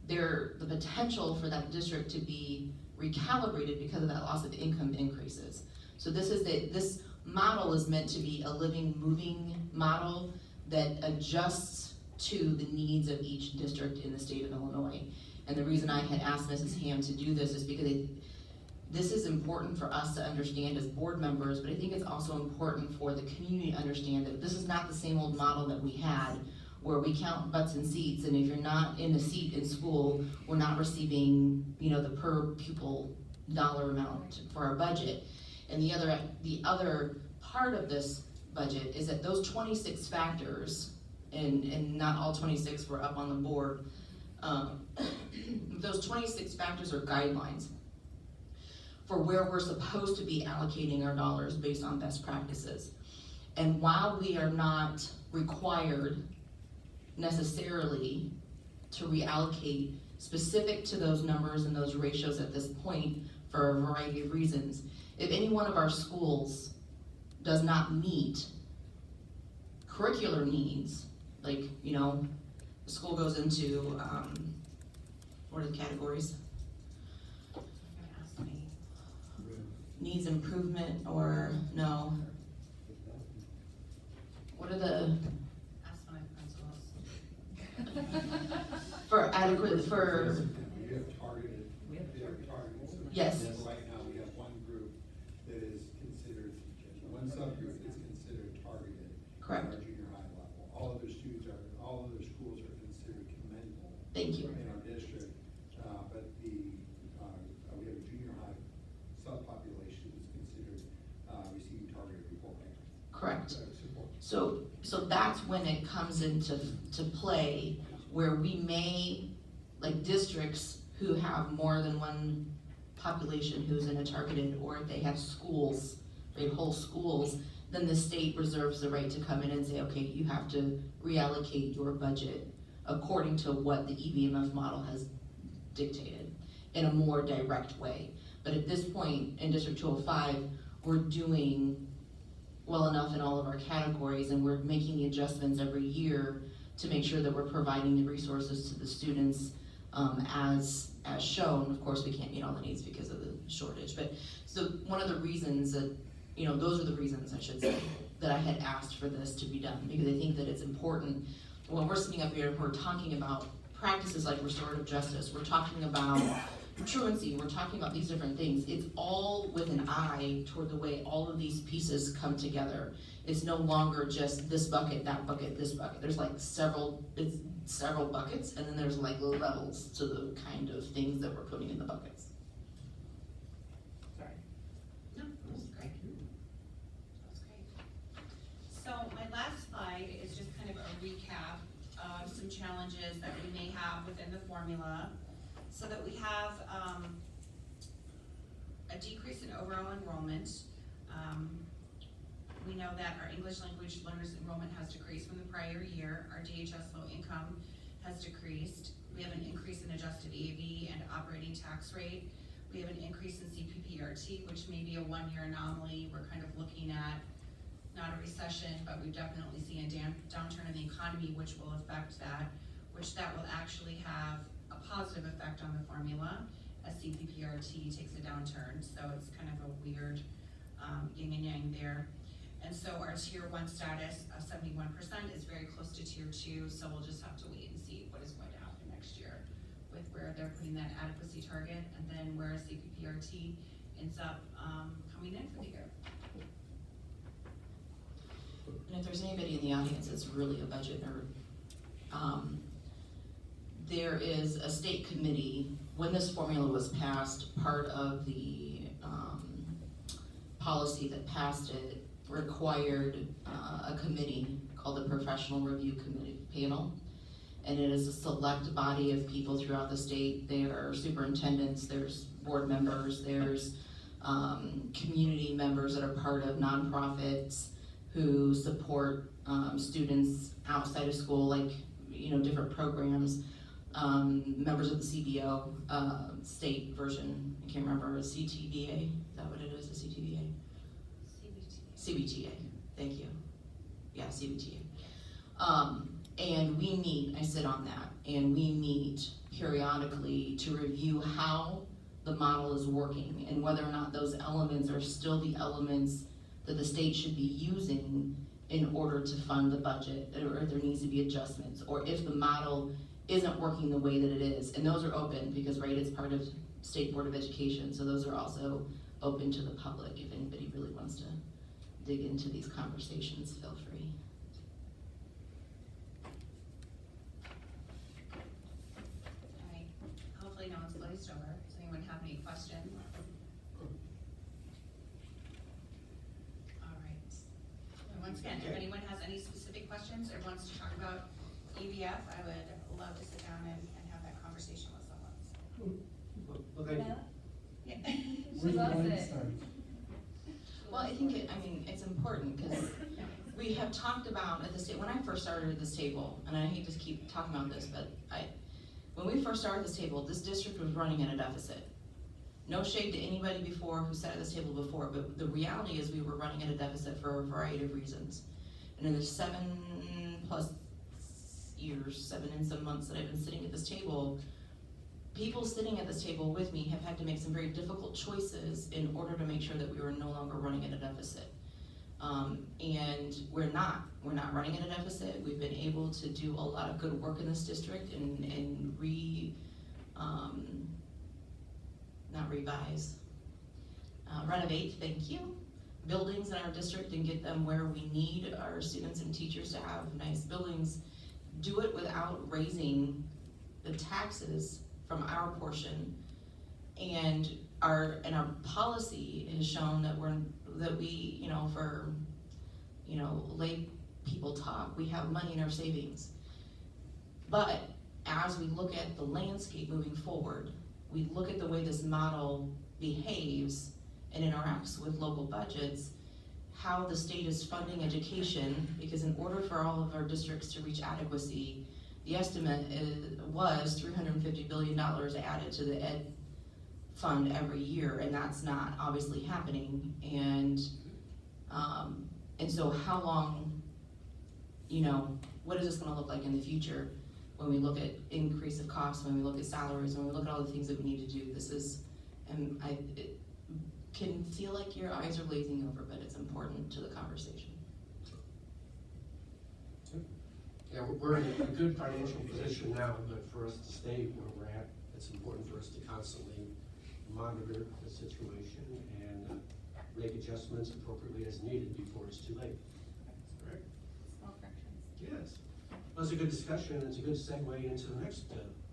the potential for that district to be recalibrated because of that loss of income increases. So this model is meant to be a living, moving model that adjusts to the needs of each district in the state of Illinois. And the reason I had asked Mrs. Ham to do this is because this is important for us to understand as board members, but I think it's also important for the community to understand that this is not the same old model that we had where we count butts and seats, and if you're not in a seat in school, we're not receiving, you know, the per pupil dollar amount for our budget. And the other part of this budget is that those 26 factors, and not all 26 were up on the board, those 26 factors are guidelines for where we're supposed to be allocating our dollars based on best practices. And while we are not required necessarily to reallocate specific to those numbers and those ratios at this point for a variety of reasons, if any one of our schools does not meet curricular needs, like, you know, the school goes into, what are the categories? Needs improvement, or no? What are the? Ask my principals. For adequate, for, We have targeted. Yes. And right now, we have one group that is considered, one subgroup is considered targeted. Correct. At our junior high level. All other schools are considered commendable. Thank you. In our district, but we have a junior high subpopulation that's considered, receiving targeted reporting. Correct. Support. So that's when it comes into play, where we may, like districts who have more than one population who's in a targeted, or if they have schools, right, whole schools, then the state reserves the right to come in and say, okay, you have to reallocate your budget according to what the EBMF model has dictated in a more direct way. But at this point in District 205, we're doing well enough in all of our categories, and we're making the adjustments every year to make sure that we're providing the resources to the students as shown. Of course, we can't meet all the needs because of the shortage, but, so one of the reasons that, those are the reasons, I should say, that I had asked for this to be done, because I think that it's important, when we're sitting up here and we're talking about practices like restorative justice, we're talking about truancy, we're talking about these different things, it's all with an eye toward the way all of these pieces come together. It's no longer just this bucket, that bucket, this bucket. There's like several buckets, and then there's like levels to the kind of things that we're putting in the buckets. Sorry. No, that was great. That was great. So my last slide is just kind of a recap of some challenges that we may have within the formula, so that we have a decrease in overall enrollment. We know that our English language learners enrollment has decreased from the prior year. Our DHS low income has decreased. We have an increase in adjusted EAV and operating tax rate. We have an increase in CPPRT, which may be a one-year anomaly. We're kind of looking at not a recession, but we definitely see a downturn in the economy, which will affect that, that will actually have a positive effect on the formula as CPPRT takes a downturn. So it's kind of a weird yin and yang there. And so our tier 1 status of 71% is very close to tier 2, so we'll just have to wait and see what is going to happen next year with where they're putting that adequacy target, and then where CPPRT ends up coming in for the year. And if there's anybody in the audience that's really a budget nerd, there is a state committee. When this formula was passed, part of the policy that passed it required a committee called the Professional Review Committee Panel. And it is a select body of people throughout the state. There are superintendents, there's board members, there's community members that are part of nonprofits who support students outside of school, like, different programs. Members of the CBO, state version, I can't remember, CTVA, is that what it is, a CTVA? CBTA, thank you. Yeah, CBTA. And we meet, I sit on that, and we meet periodically to review how the model is working and whether or not those elements are still the elements that the state should be using in order to fund the budget, or if there needs to be adjustments, or if the model isn't working the way that it is. And those are open because, right, it's part of State Board of Education, so those are also open to the public. If anybody really wants to dig into these conversations, feel free. All right, hopefully no one's glazed over. Does anyone have any questions? All right. And once again, if anyone has any specific questions or wants to talk about EVF, I would love to sit down and have that conversation with someone. Well, thank you. Yeah. She loves it. Well, I think it's important because we have talked about at the state, when I first started at this table, and I hate to keep talking about this, but when we first started this table, this district was running at a deficit. No shade to anybody before who sat at this table before, but the reality is we were running at a deficit for a variety of reasons. And in the 7+ years, 7 and some months that I've been sitting at this table, people sitting at this table with me have had to make some very difficult choices in order to make sure that we were no longer running at a deficit. And we're not running at a deficit. We've been able to do a lot of good work in this district and renovate, thank you, buildings in our district and get them where we need our students and teachers to have nice buildings. Do it without raising the taxes from our portion, and our policy has shown that we for lay people talk, we have money in our savings. But as we look at the landscape moving forward, we look at the way this model behaves and interacts with local budgets, how the state is funding education, because in order for all of our districts to reach adequacy, the estimate was $350 billion added to the ed fund every year, and that's not obviously happening. And so how long, what is this gonna look like in the future? when we look at increase of costs, when we look at salaries, when we look at all the things that we need to do, this is, and it can feel like your eyes are glazing over, but it's important to the conversation. Yeah, we're in a good financial position now, but for us to stay where we're at, it's important for us to constantly monitor the situation and make adjustments appropriately as needed before it's too late. Correct? Small corrections. Yes. Well, it's a good discussion, and it's a good segue into the next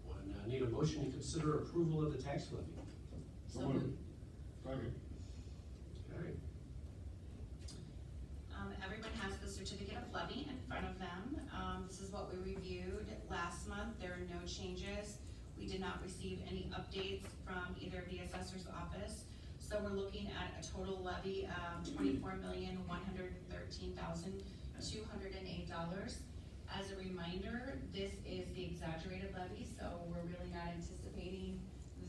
one. I need a motion to consider approval of the tax levy. So moved. Second. Okay. Everyone has the certificate of levy in front of them. This is what we reviewed last month. There are no changes. We did not receive any updates from either the assessor's office. So we're looking at a total levy of $24,113,208. As a reminder, this is the exaggerated levy, so we're really not anticipating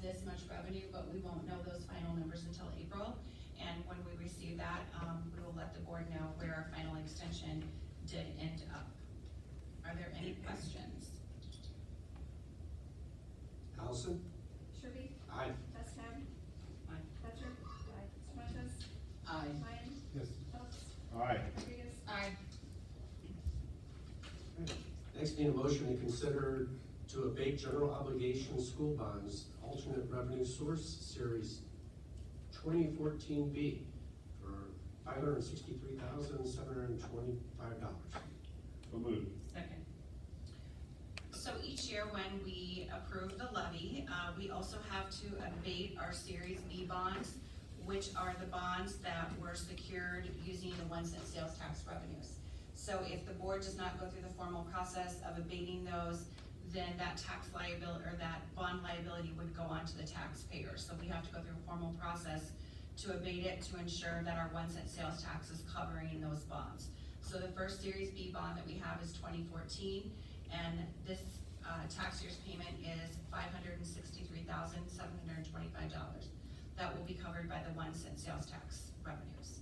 this much revenue, but we won't know those final numbers until April. And when we receive that, we will let the board know where our final extension did end up. Are there any questions? Allison? Sherby? Aye. Testam? Aye. Fletcher? Aye. Strumelob? Aye. Lyon? Yes. Phelps? Aye. Rodriguez? Aye. Next, need a motion to consider to abate general obligation school bonds, alternate revenue source, series 2014B for $563,725. So moved. Second. So each year when we approve the levy, we also have to abate our Series B bonds, which are the bonds that were secured using the 1 cent sales tax revenues. So if the board does not go through the formal process of abating those, then that tax liability, or that bond liability would go on to the taxpayer. So we have to go through a formal process to abate it to ensure that our 1 cent sales tax is covering those bonds. So the first Series B bond that we have is 2014, and this tax year's payment is $563,725. That will be covered by the 1 cent sales tax revenues.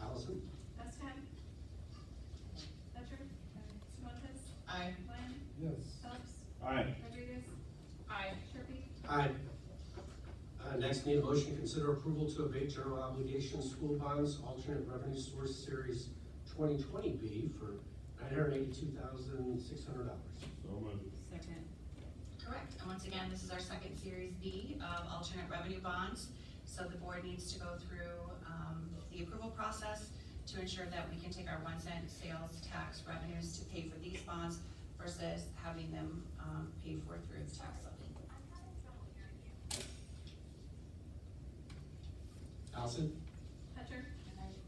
Allison? Testam? Fletcher? Strumelob? Aye. Lyon? Yes. Phelps? Aye. Rodriguez? Aye. Sherby? Aye. Next, need a motion to consider approval to abate general obligation school bonds, alternate revenue source, series 2020B for $982,600. So moved. Second. Correct, and once again, this is our second Series B of alternate revenue bonds. So the board needs to go through the approval process to ensure that we can take our 1 cent sales tax revenues to pay for these bonds versus having them paid for through the tax levy. Allison? Fletcher?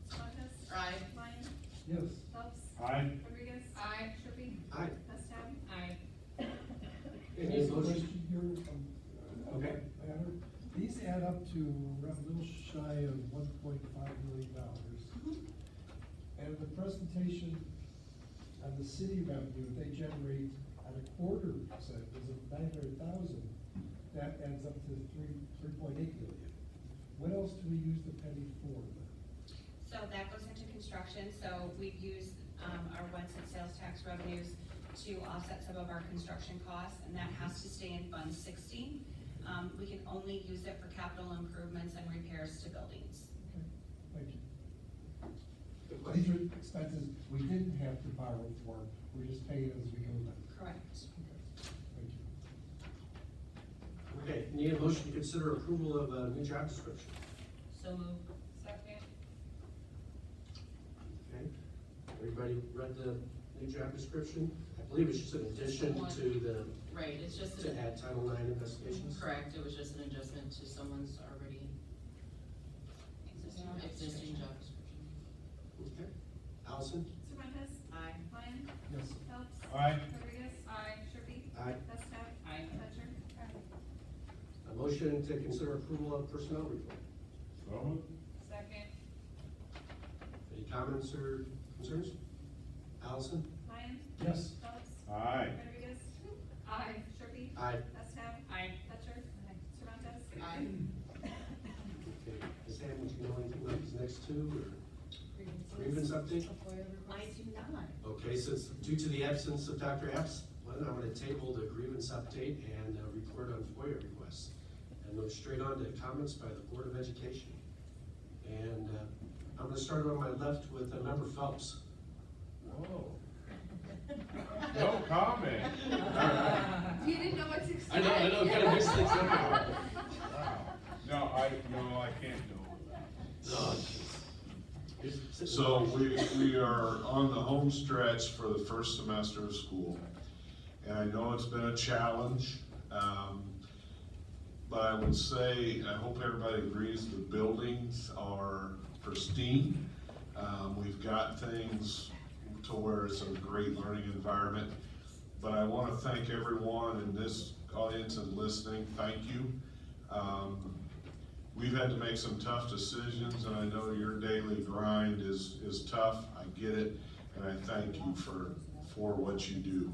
Strumelob? Aye. Lyon? Yes. Phelps? Aye. Rodriguez? Aye. Sherby? Aye. Testam? Aye. Any Just a motion? question here, Okay. Matter. These add up to a little shy of $1.5 million. And the presentation on the city revenue, they generate at 0.25% is of $900,000. That adds up to 3.8 million. What else do we use the penny for? So that goes into construction, so we've used our 1 cent sales tax revenues to offset some of our construction costs, and that has to stay in Fund 60. We can only use it for capital improvements and repairs to buildings. Thank you. These are expenses we didn't have to borrow for, we're just paying as we go then. Correct. Thank you. Okay, need a motion to consider approval of a new job description. So moved. Second. Okay, everybody read the new job description? I believe it's just an addition to the, Right, it's just, to add Title IX investigations. correct, it was just an adjustment to someone's already existing job description. Okay, Allison? Strumelob? Aye. Lyon? Yes. Phelps? Aye. Rodriguez? Aye. Sherby? Aye. Testam? Aye. Fletcher? A motion to consider approval of personnel report. So moved. Second. Any comments or concerns? Allison? Lyon? Yes. Phelps? Aye. Rodriguez? Aye. Sherby? Aye. Testam? Aye. Fletcher? Strumelob? Aye. Okay, Ms. Ham, would you know anything about these next two, or? grievance update? I do not. Okay, since due to the absence of Dr. Epps, I'm gonna table the grievance update and report on FOIA requests. And move straight on to comments by the Board of Education. And I'm gonna start on my left with Member Phelps. Whoa. No comment. You didn't know what to expect. I know, kind of mixed things up. Wow. No, I can't go with that. Oh, jeez. So we are on the home stretch for the first semester of school. And I know it's been a challenge, but I would say, I hope everybody agrees the buildings are pristine. We've got things to where it's a great learning environment. But I want to thank everyone in this audience and listening, thank you. We've had to make some tough decisions, and I know your daily grind is tough, I get it, and I thank you for what you do.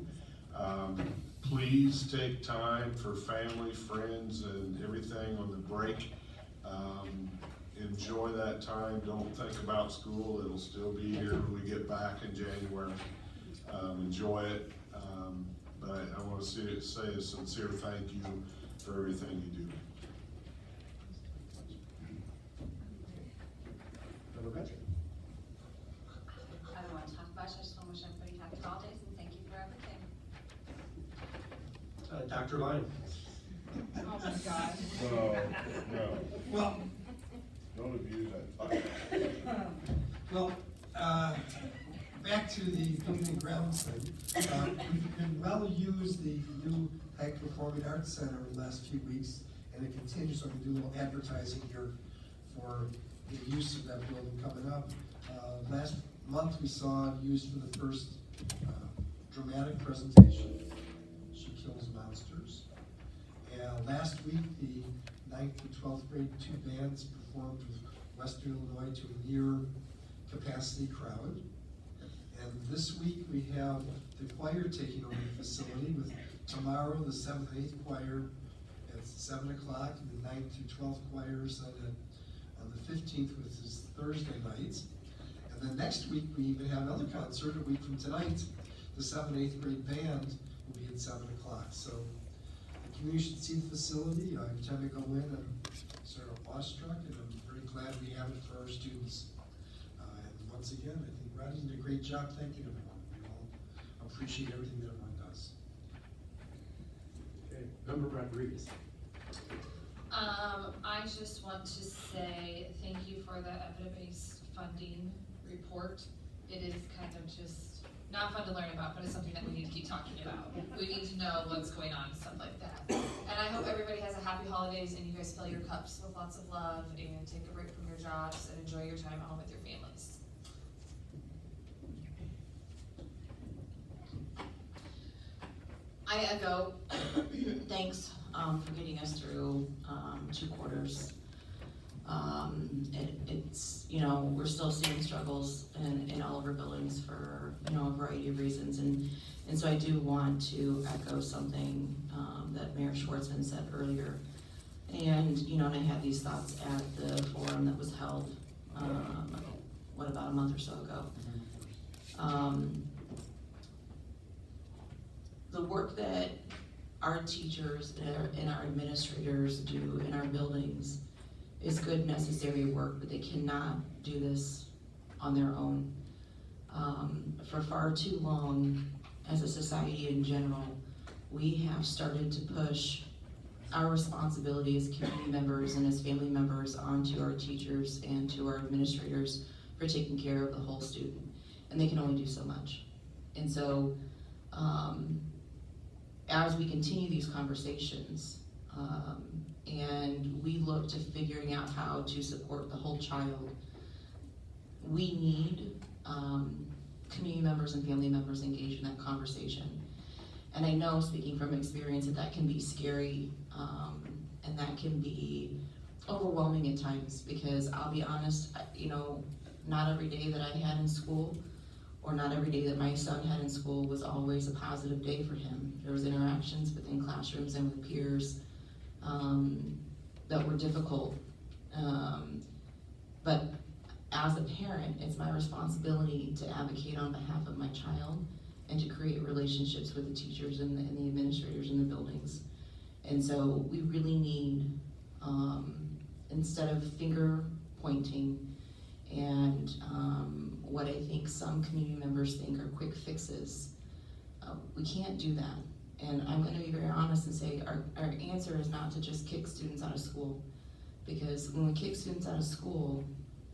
Please take time for family, friends, and everything on the break. Enjoy that time, don't think about school, it'll still be here when we get back in January. Enjoy it, but I want to say a sincere thank you for everything you do. I don't want to talk much, I just want to wish everybody happy holidays and thank you for everything. Dr. Lyon. Oh my God. No. Well, Don't abuse that. well, back to the building and grounds thing. We've been well used the new Pike Performing Arts Center in the last few weeks, and it continues, so we do a little advertising here for the use of that building coming up. Last month, we saw it used for the first dramatic presentation, She Kills Monsters. And last week, the 9th to 12th grade 2 bands performed with Western Illinois to a near capacity crowd. And this week, we have the choir taking over the facility with tomorrow, the 7th and 8th choir at 7 o'clock, and the 9th to 12th choirs on the 15th, which is Thursday nights. And then next week, we even have another concert, a week from tonight. The 7th and 8th grade band will be at 7 o'clock. So the community should see the facility. Every time I go in, I'm sort of awestruck, and I'm very glad we have it for our students. And once again, I think Rodney did a great job thanking everyone. We all appreciate everything that everyone does. Okay, Member Rodriguez. I just want to say thank you for the evidence-based funding report. It is kind of just not fun to learn about, but it's something that we need to keep talking about. We need to know what's going on and stuff like that. And I hope everybody has a happy holidays and you guys fill your cups with lots of love and take a break from your jobs and enjoy your time at home with your families. I echo, thanks for getting us through 2 quarters. It's, we're still seeing struggles in all of our buildings for, a variety of reasons. And so I do want to echo something that Mayor Schwartzman said earlier. And, and I had these thoughts at the forum that was held, about a month or so ago. The work that our teachers and our administrators do in our buildings is good, necessary work, but they cannot do this on their own. For far too long, as a society in general, we have started to push our responsibility as community members and as family members onto our teachers and to our administrators for taking care of the whole student. And they can only do so much. And so, as we continue these conversations, and we look to figuring out how to support the whole child, we need community members and family members engaged in that conversation. And I know, speaking from experience, that can be scary, and that can be overwhelming at times, because I'll be honest, not every day that I had in school, or not every day that my son had in school, was always a positive day for him. There was interactions within classrooms and with peers that were difficult. But as a parent, it's my responsibility to advocate on behalf of my child and to create relationships with the teachers and the administrators in the buildings. And so we really need, instead of finger pointing and what I think some community members think are quick fixes, we can't do that. And I'm gonna be very honest and say our answer is not to just kick students out of school. Because when we kick students out of school,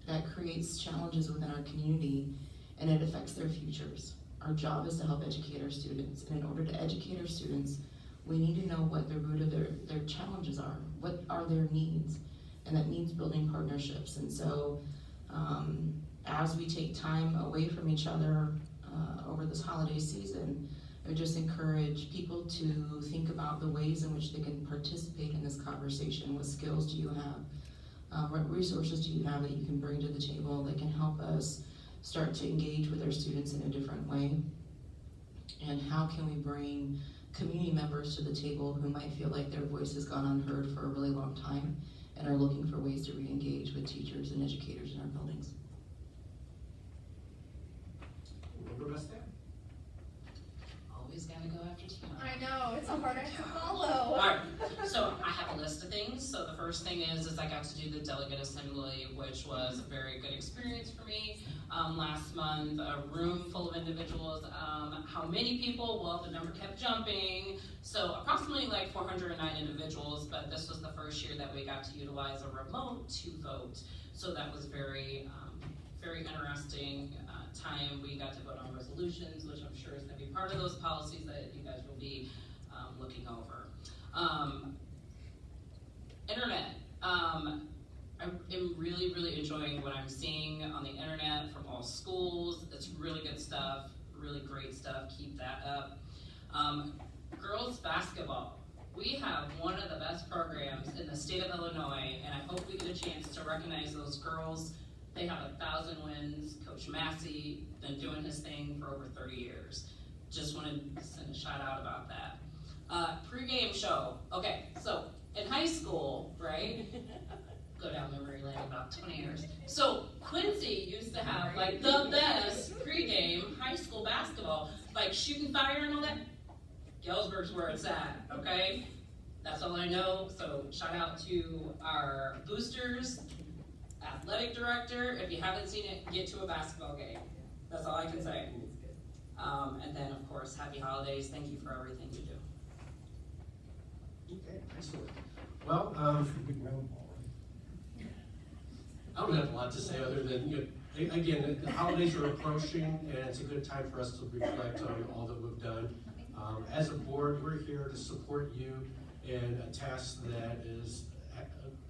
that creates challenges within our community and it affects their futures. Our job is to help educate our students, and in order to educate our students, we need to know what the root of their challenges are, what are their needs, and that means building partnerships. And so, as we take time away from each other over this holiday season, I would just encourage people to think about the ways in which they can participate in this conversation. What skills do you have? What resources do you have that you can bring to the table that can help us start to engage with our students in a different way? And how can we bring community members to the table who might feel like their voice has gone unheard for a really long time and are looking for ways to re-engage with teachers and educators in our buildings? Member Bastet? Always gotta go after Tiana. I know, it's a hard act to follow. Alright, so I have a list of things. So the first thing is I got to do the delegate assembly, which was a very good experience for me. Last month, a room full of individuals. How many people? Well, the number kept jumping. So approximately like 409 individuals, but this was the first year that we got to utilize a remote to vote. So that was very, very interesting time. We got to vote on resolutions, which I'm sure is gonna be part of those policies that you guys will be looking over. Internet. I am really, really enjoying what I'm seeing on the internet from all schools. It's really good stuff, really great stuff. Keep that up. Girls basketball. We have one of the best programs in the state of Illinois, and I hope we get a chance to recognize those girls. They have 1,000 wins. Coach Massey been doing his thing for over 30 years. Just wanted to send a shout out about that. Pre-game show. Okay, so in high school, right? Go down memory lane about 20 years. So Quincy used to have like the best pre-game high school basketball, like shooting fire and all that. Galesburg's where it's at, okay? That's all I know. So shout out to our boosters, athletic director. If you haven't seen it, get to a basketball game. That's all I can say. And then of course, happy holidays. Thank you for everything you do. Okay, excellent. Well, I don't have a lot to say other than, again, the holidays are approaching, and it's a good time for us to reflect on all that we've done. As a board, we're here to support you in a task that is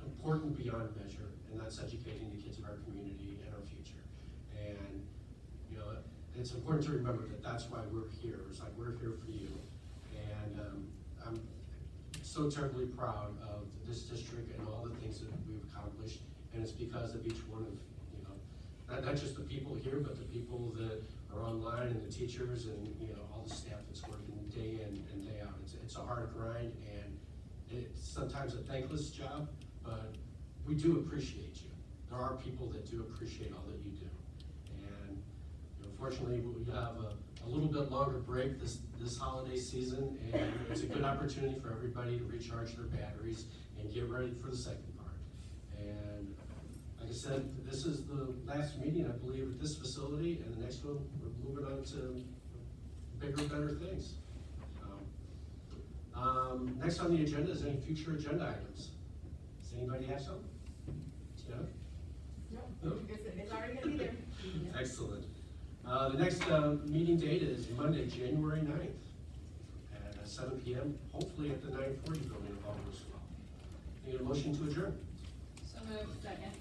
important beyond measure, and that's educating the kids of our community and our future. And, it's important to remember that that's why we're here. It's like we're here for you. And I'm so terribly proud of this district and all the things that we've accomplished. And it's because of each one of, not just the people here, but the people that are online and the teachers and, all the staff that's working day in and day out. It's a hard grind, and it's sometimes a thankless job, but we do appreciate you. There are people that do appreciate all that you do. And, fortunately, we have a little bit longer break this holiday season, and it's a good opportunity for everybody to recharge their batteries and get ready for the second part. And like I said, this is the last meeting, I believe, at this facility, and the next one, we're moving on to bigger, better things. Next on the agenda is any future agenda items. Does anybody have some? Yeah? No? It's already gonna be there. Excellent. The next meeting date is Monday, January 9th at 7 p.m., hopefully at the 940 building if all goes well. Need a motion to adjourn? So moved. Second.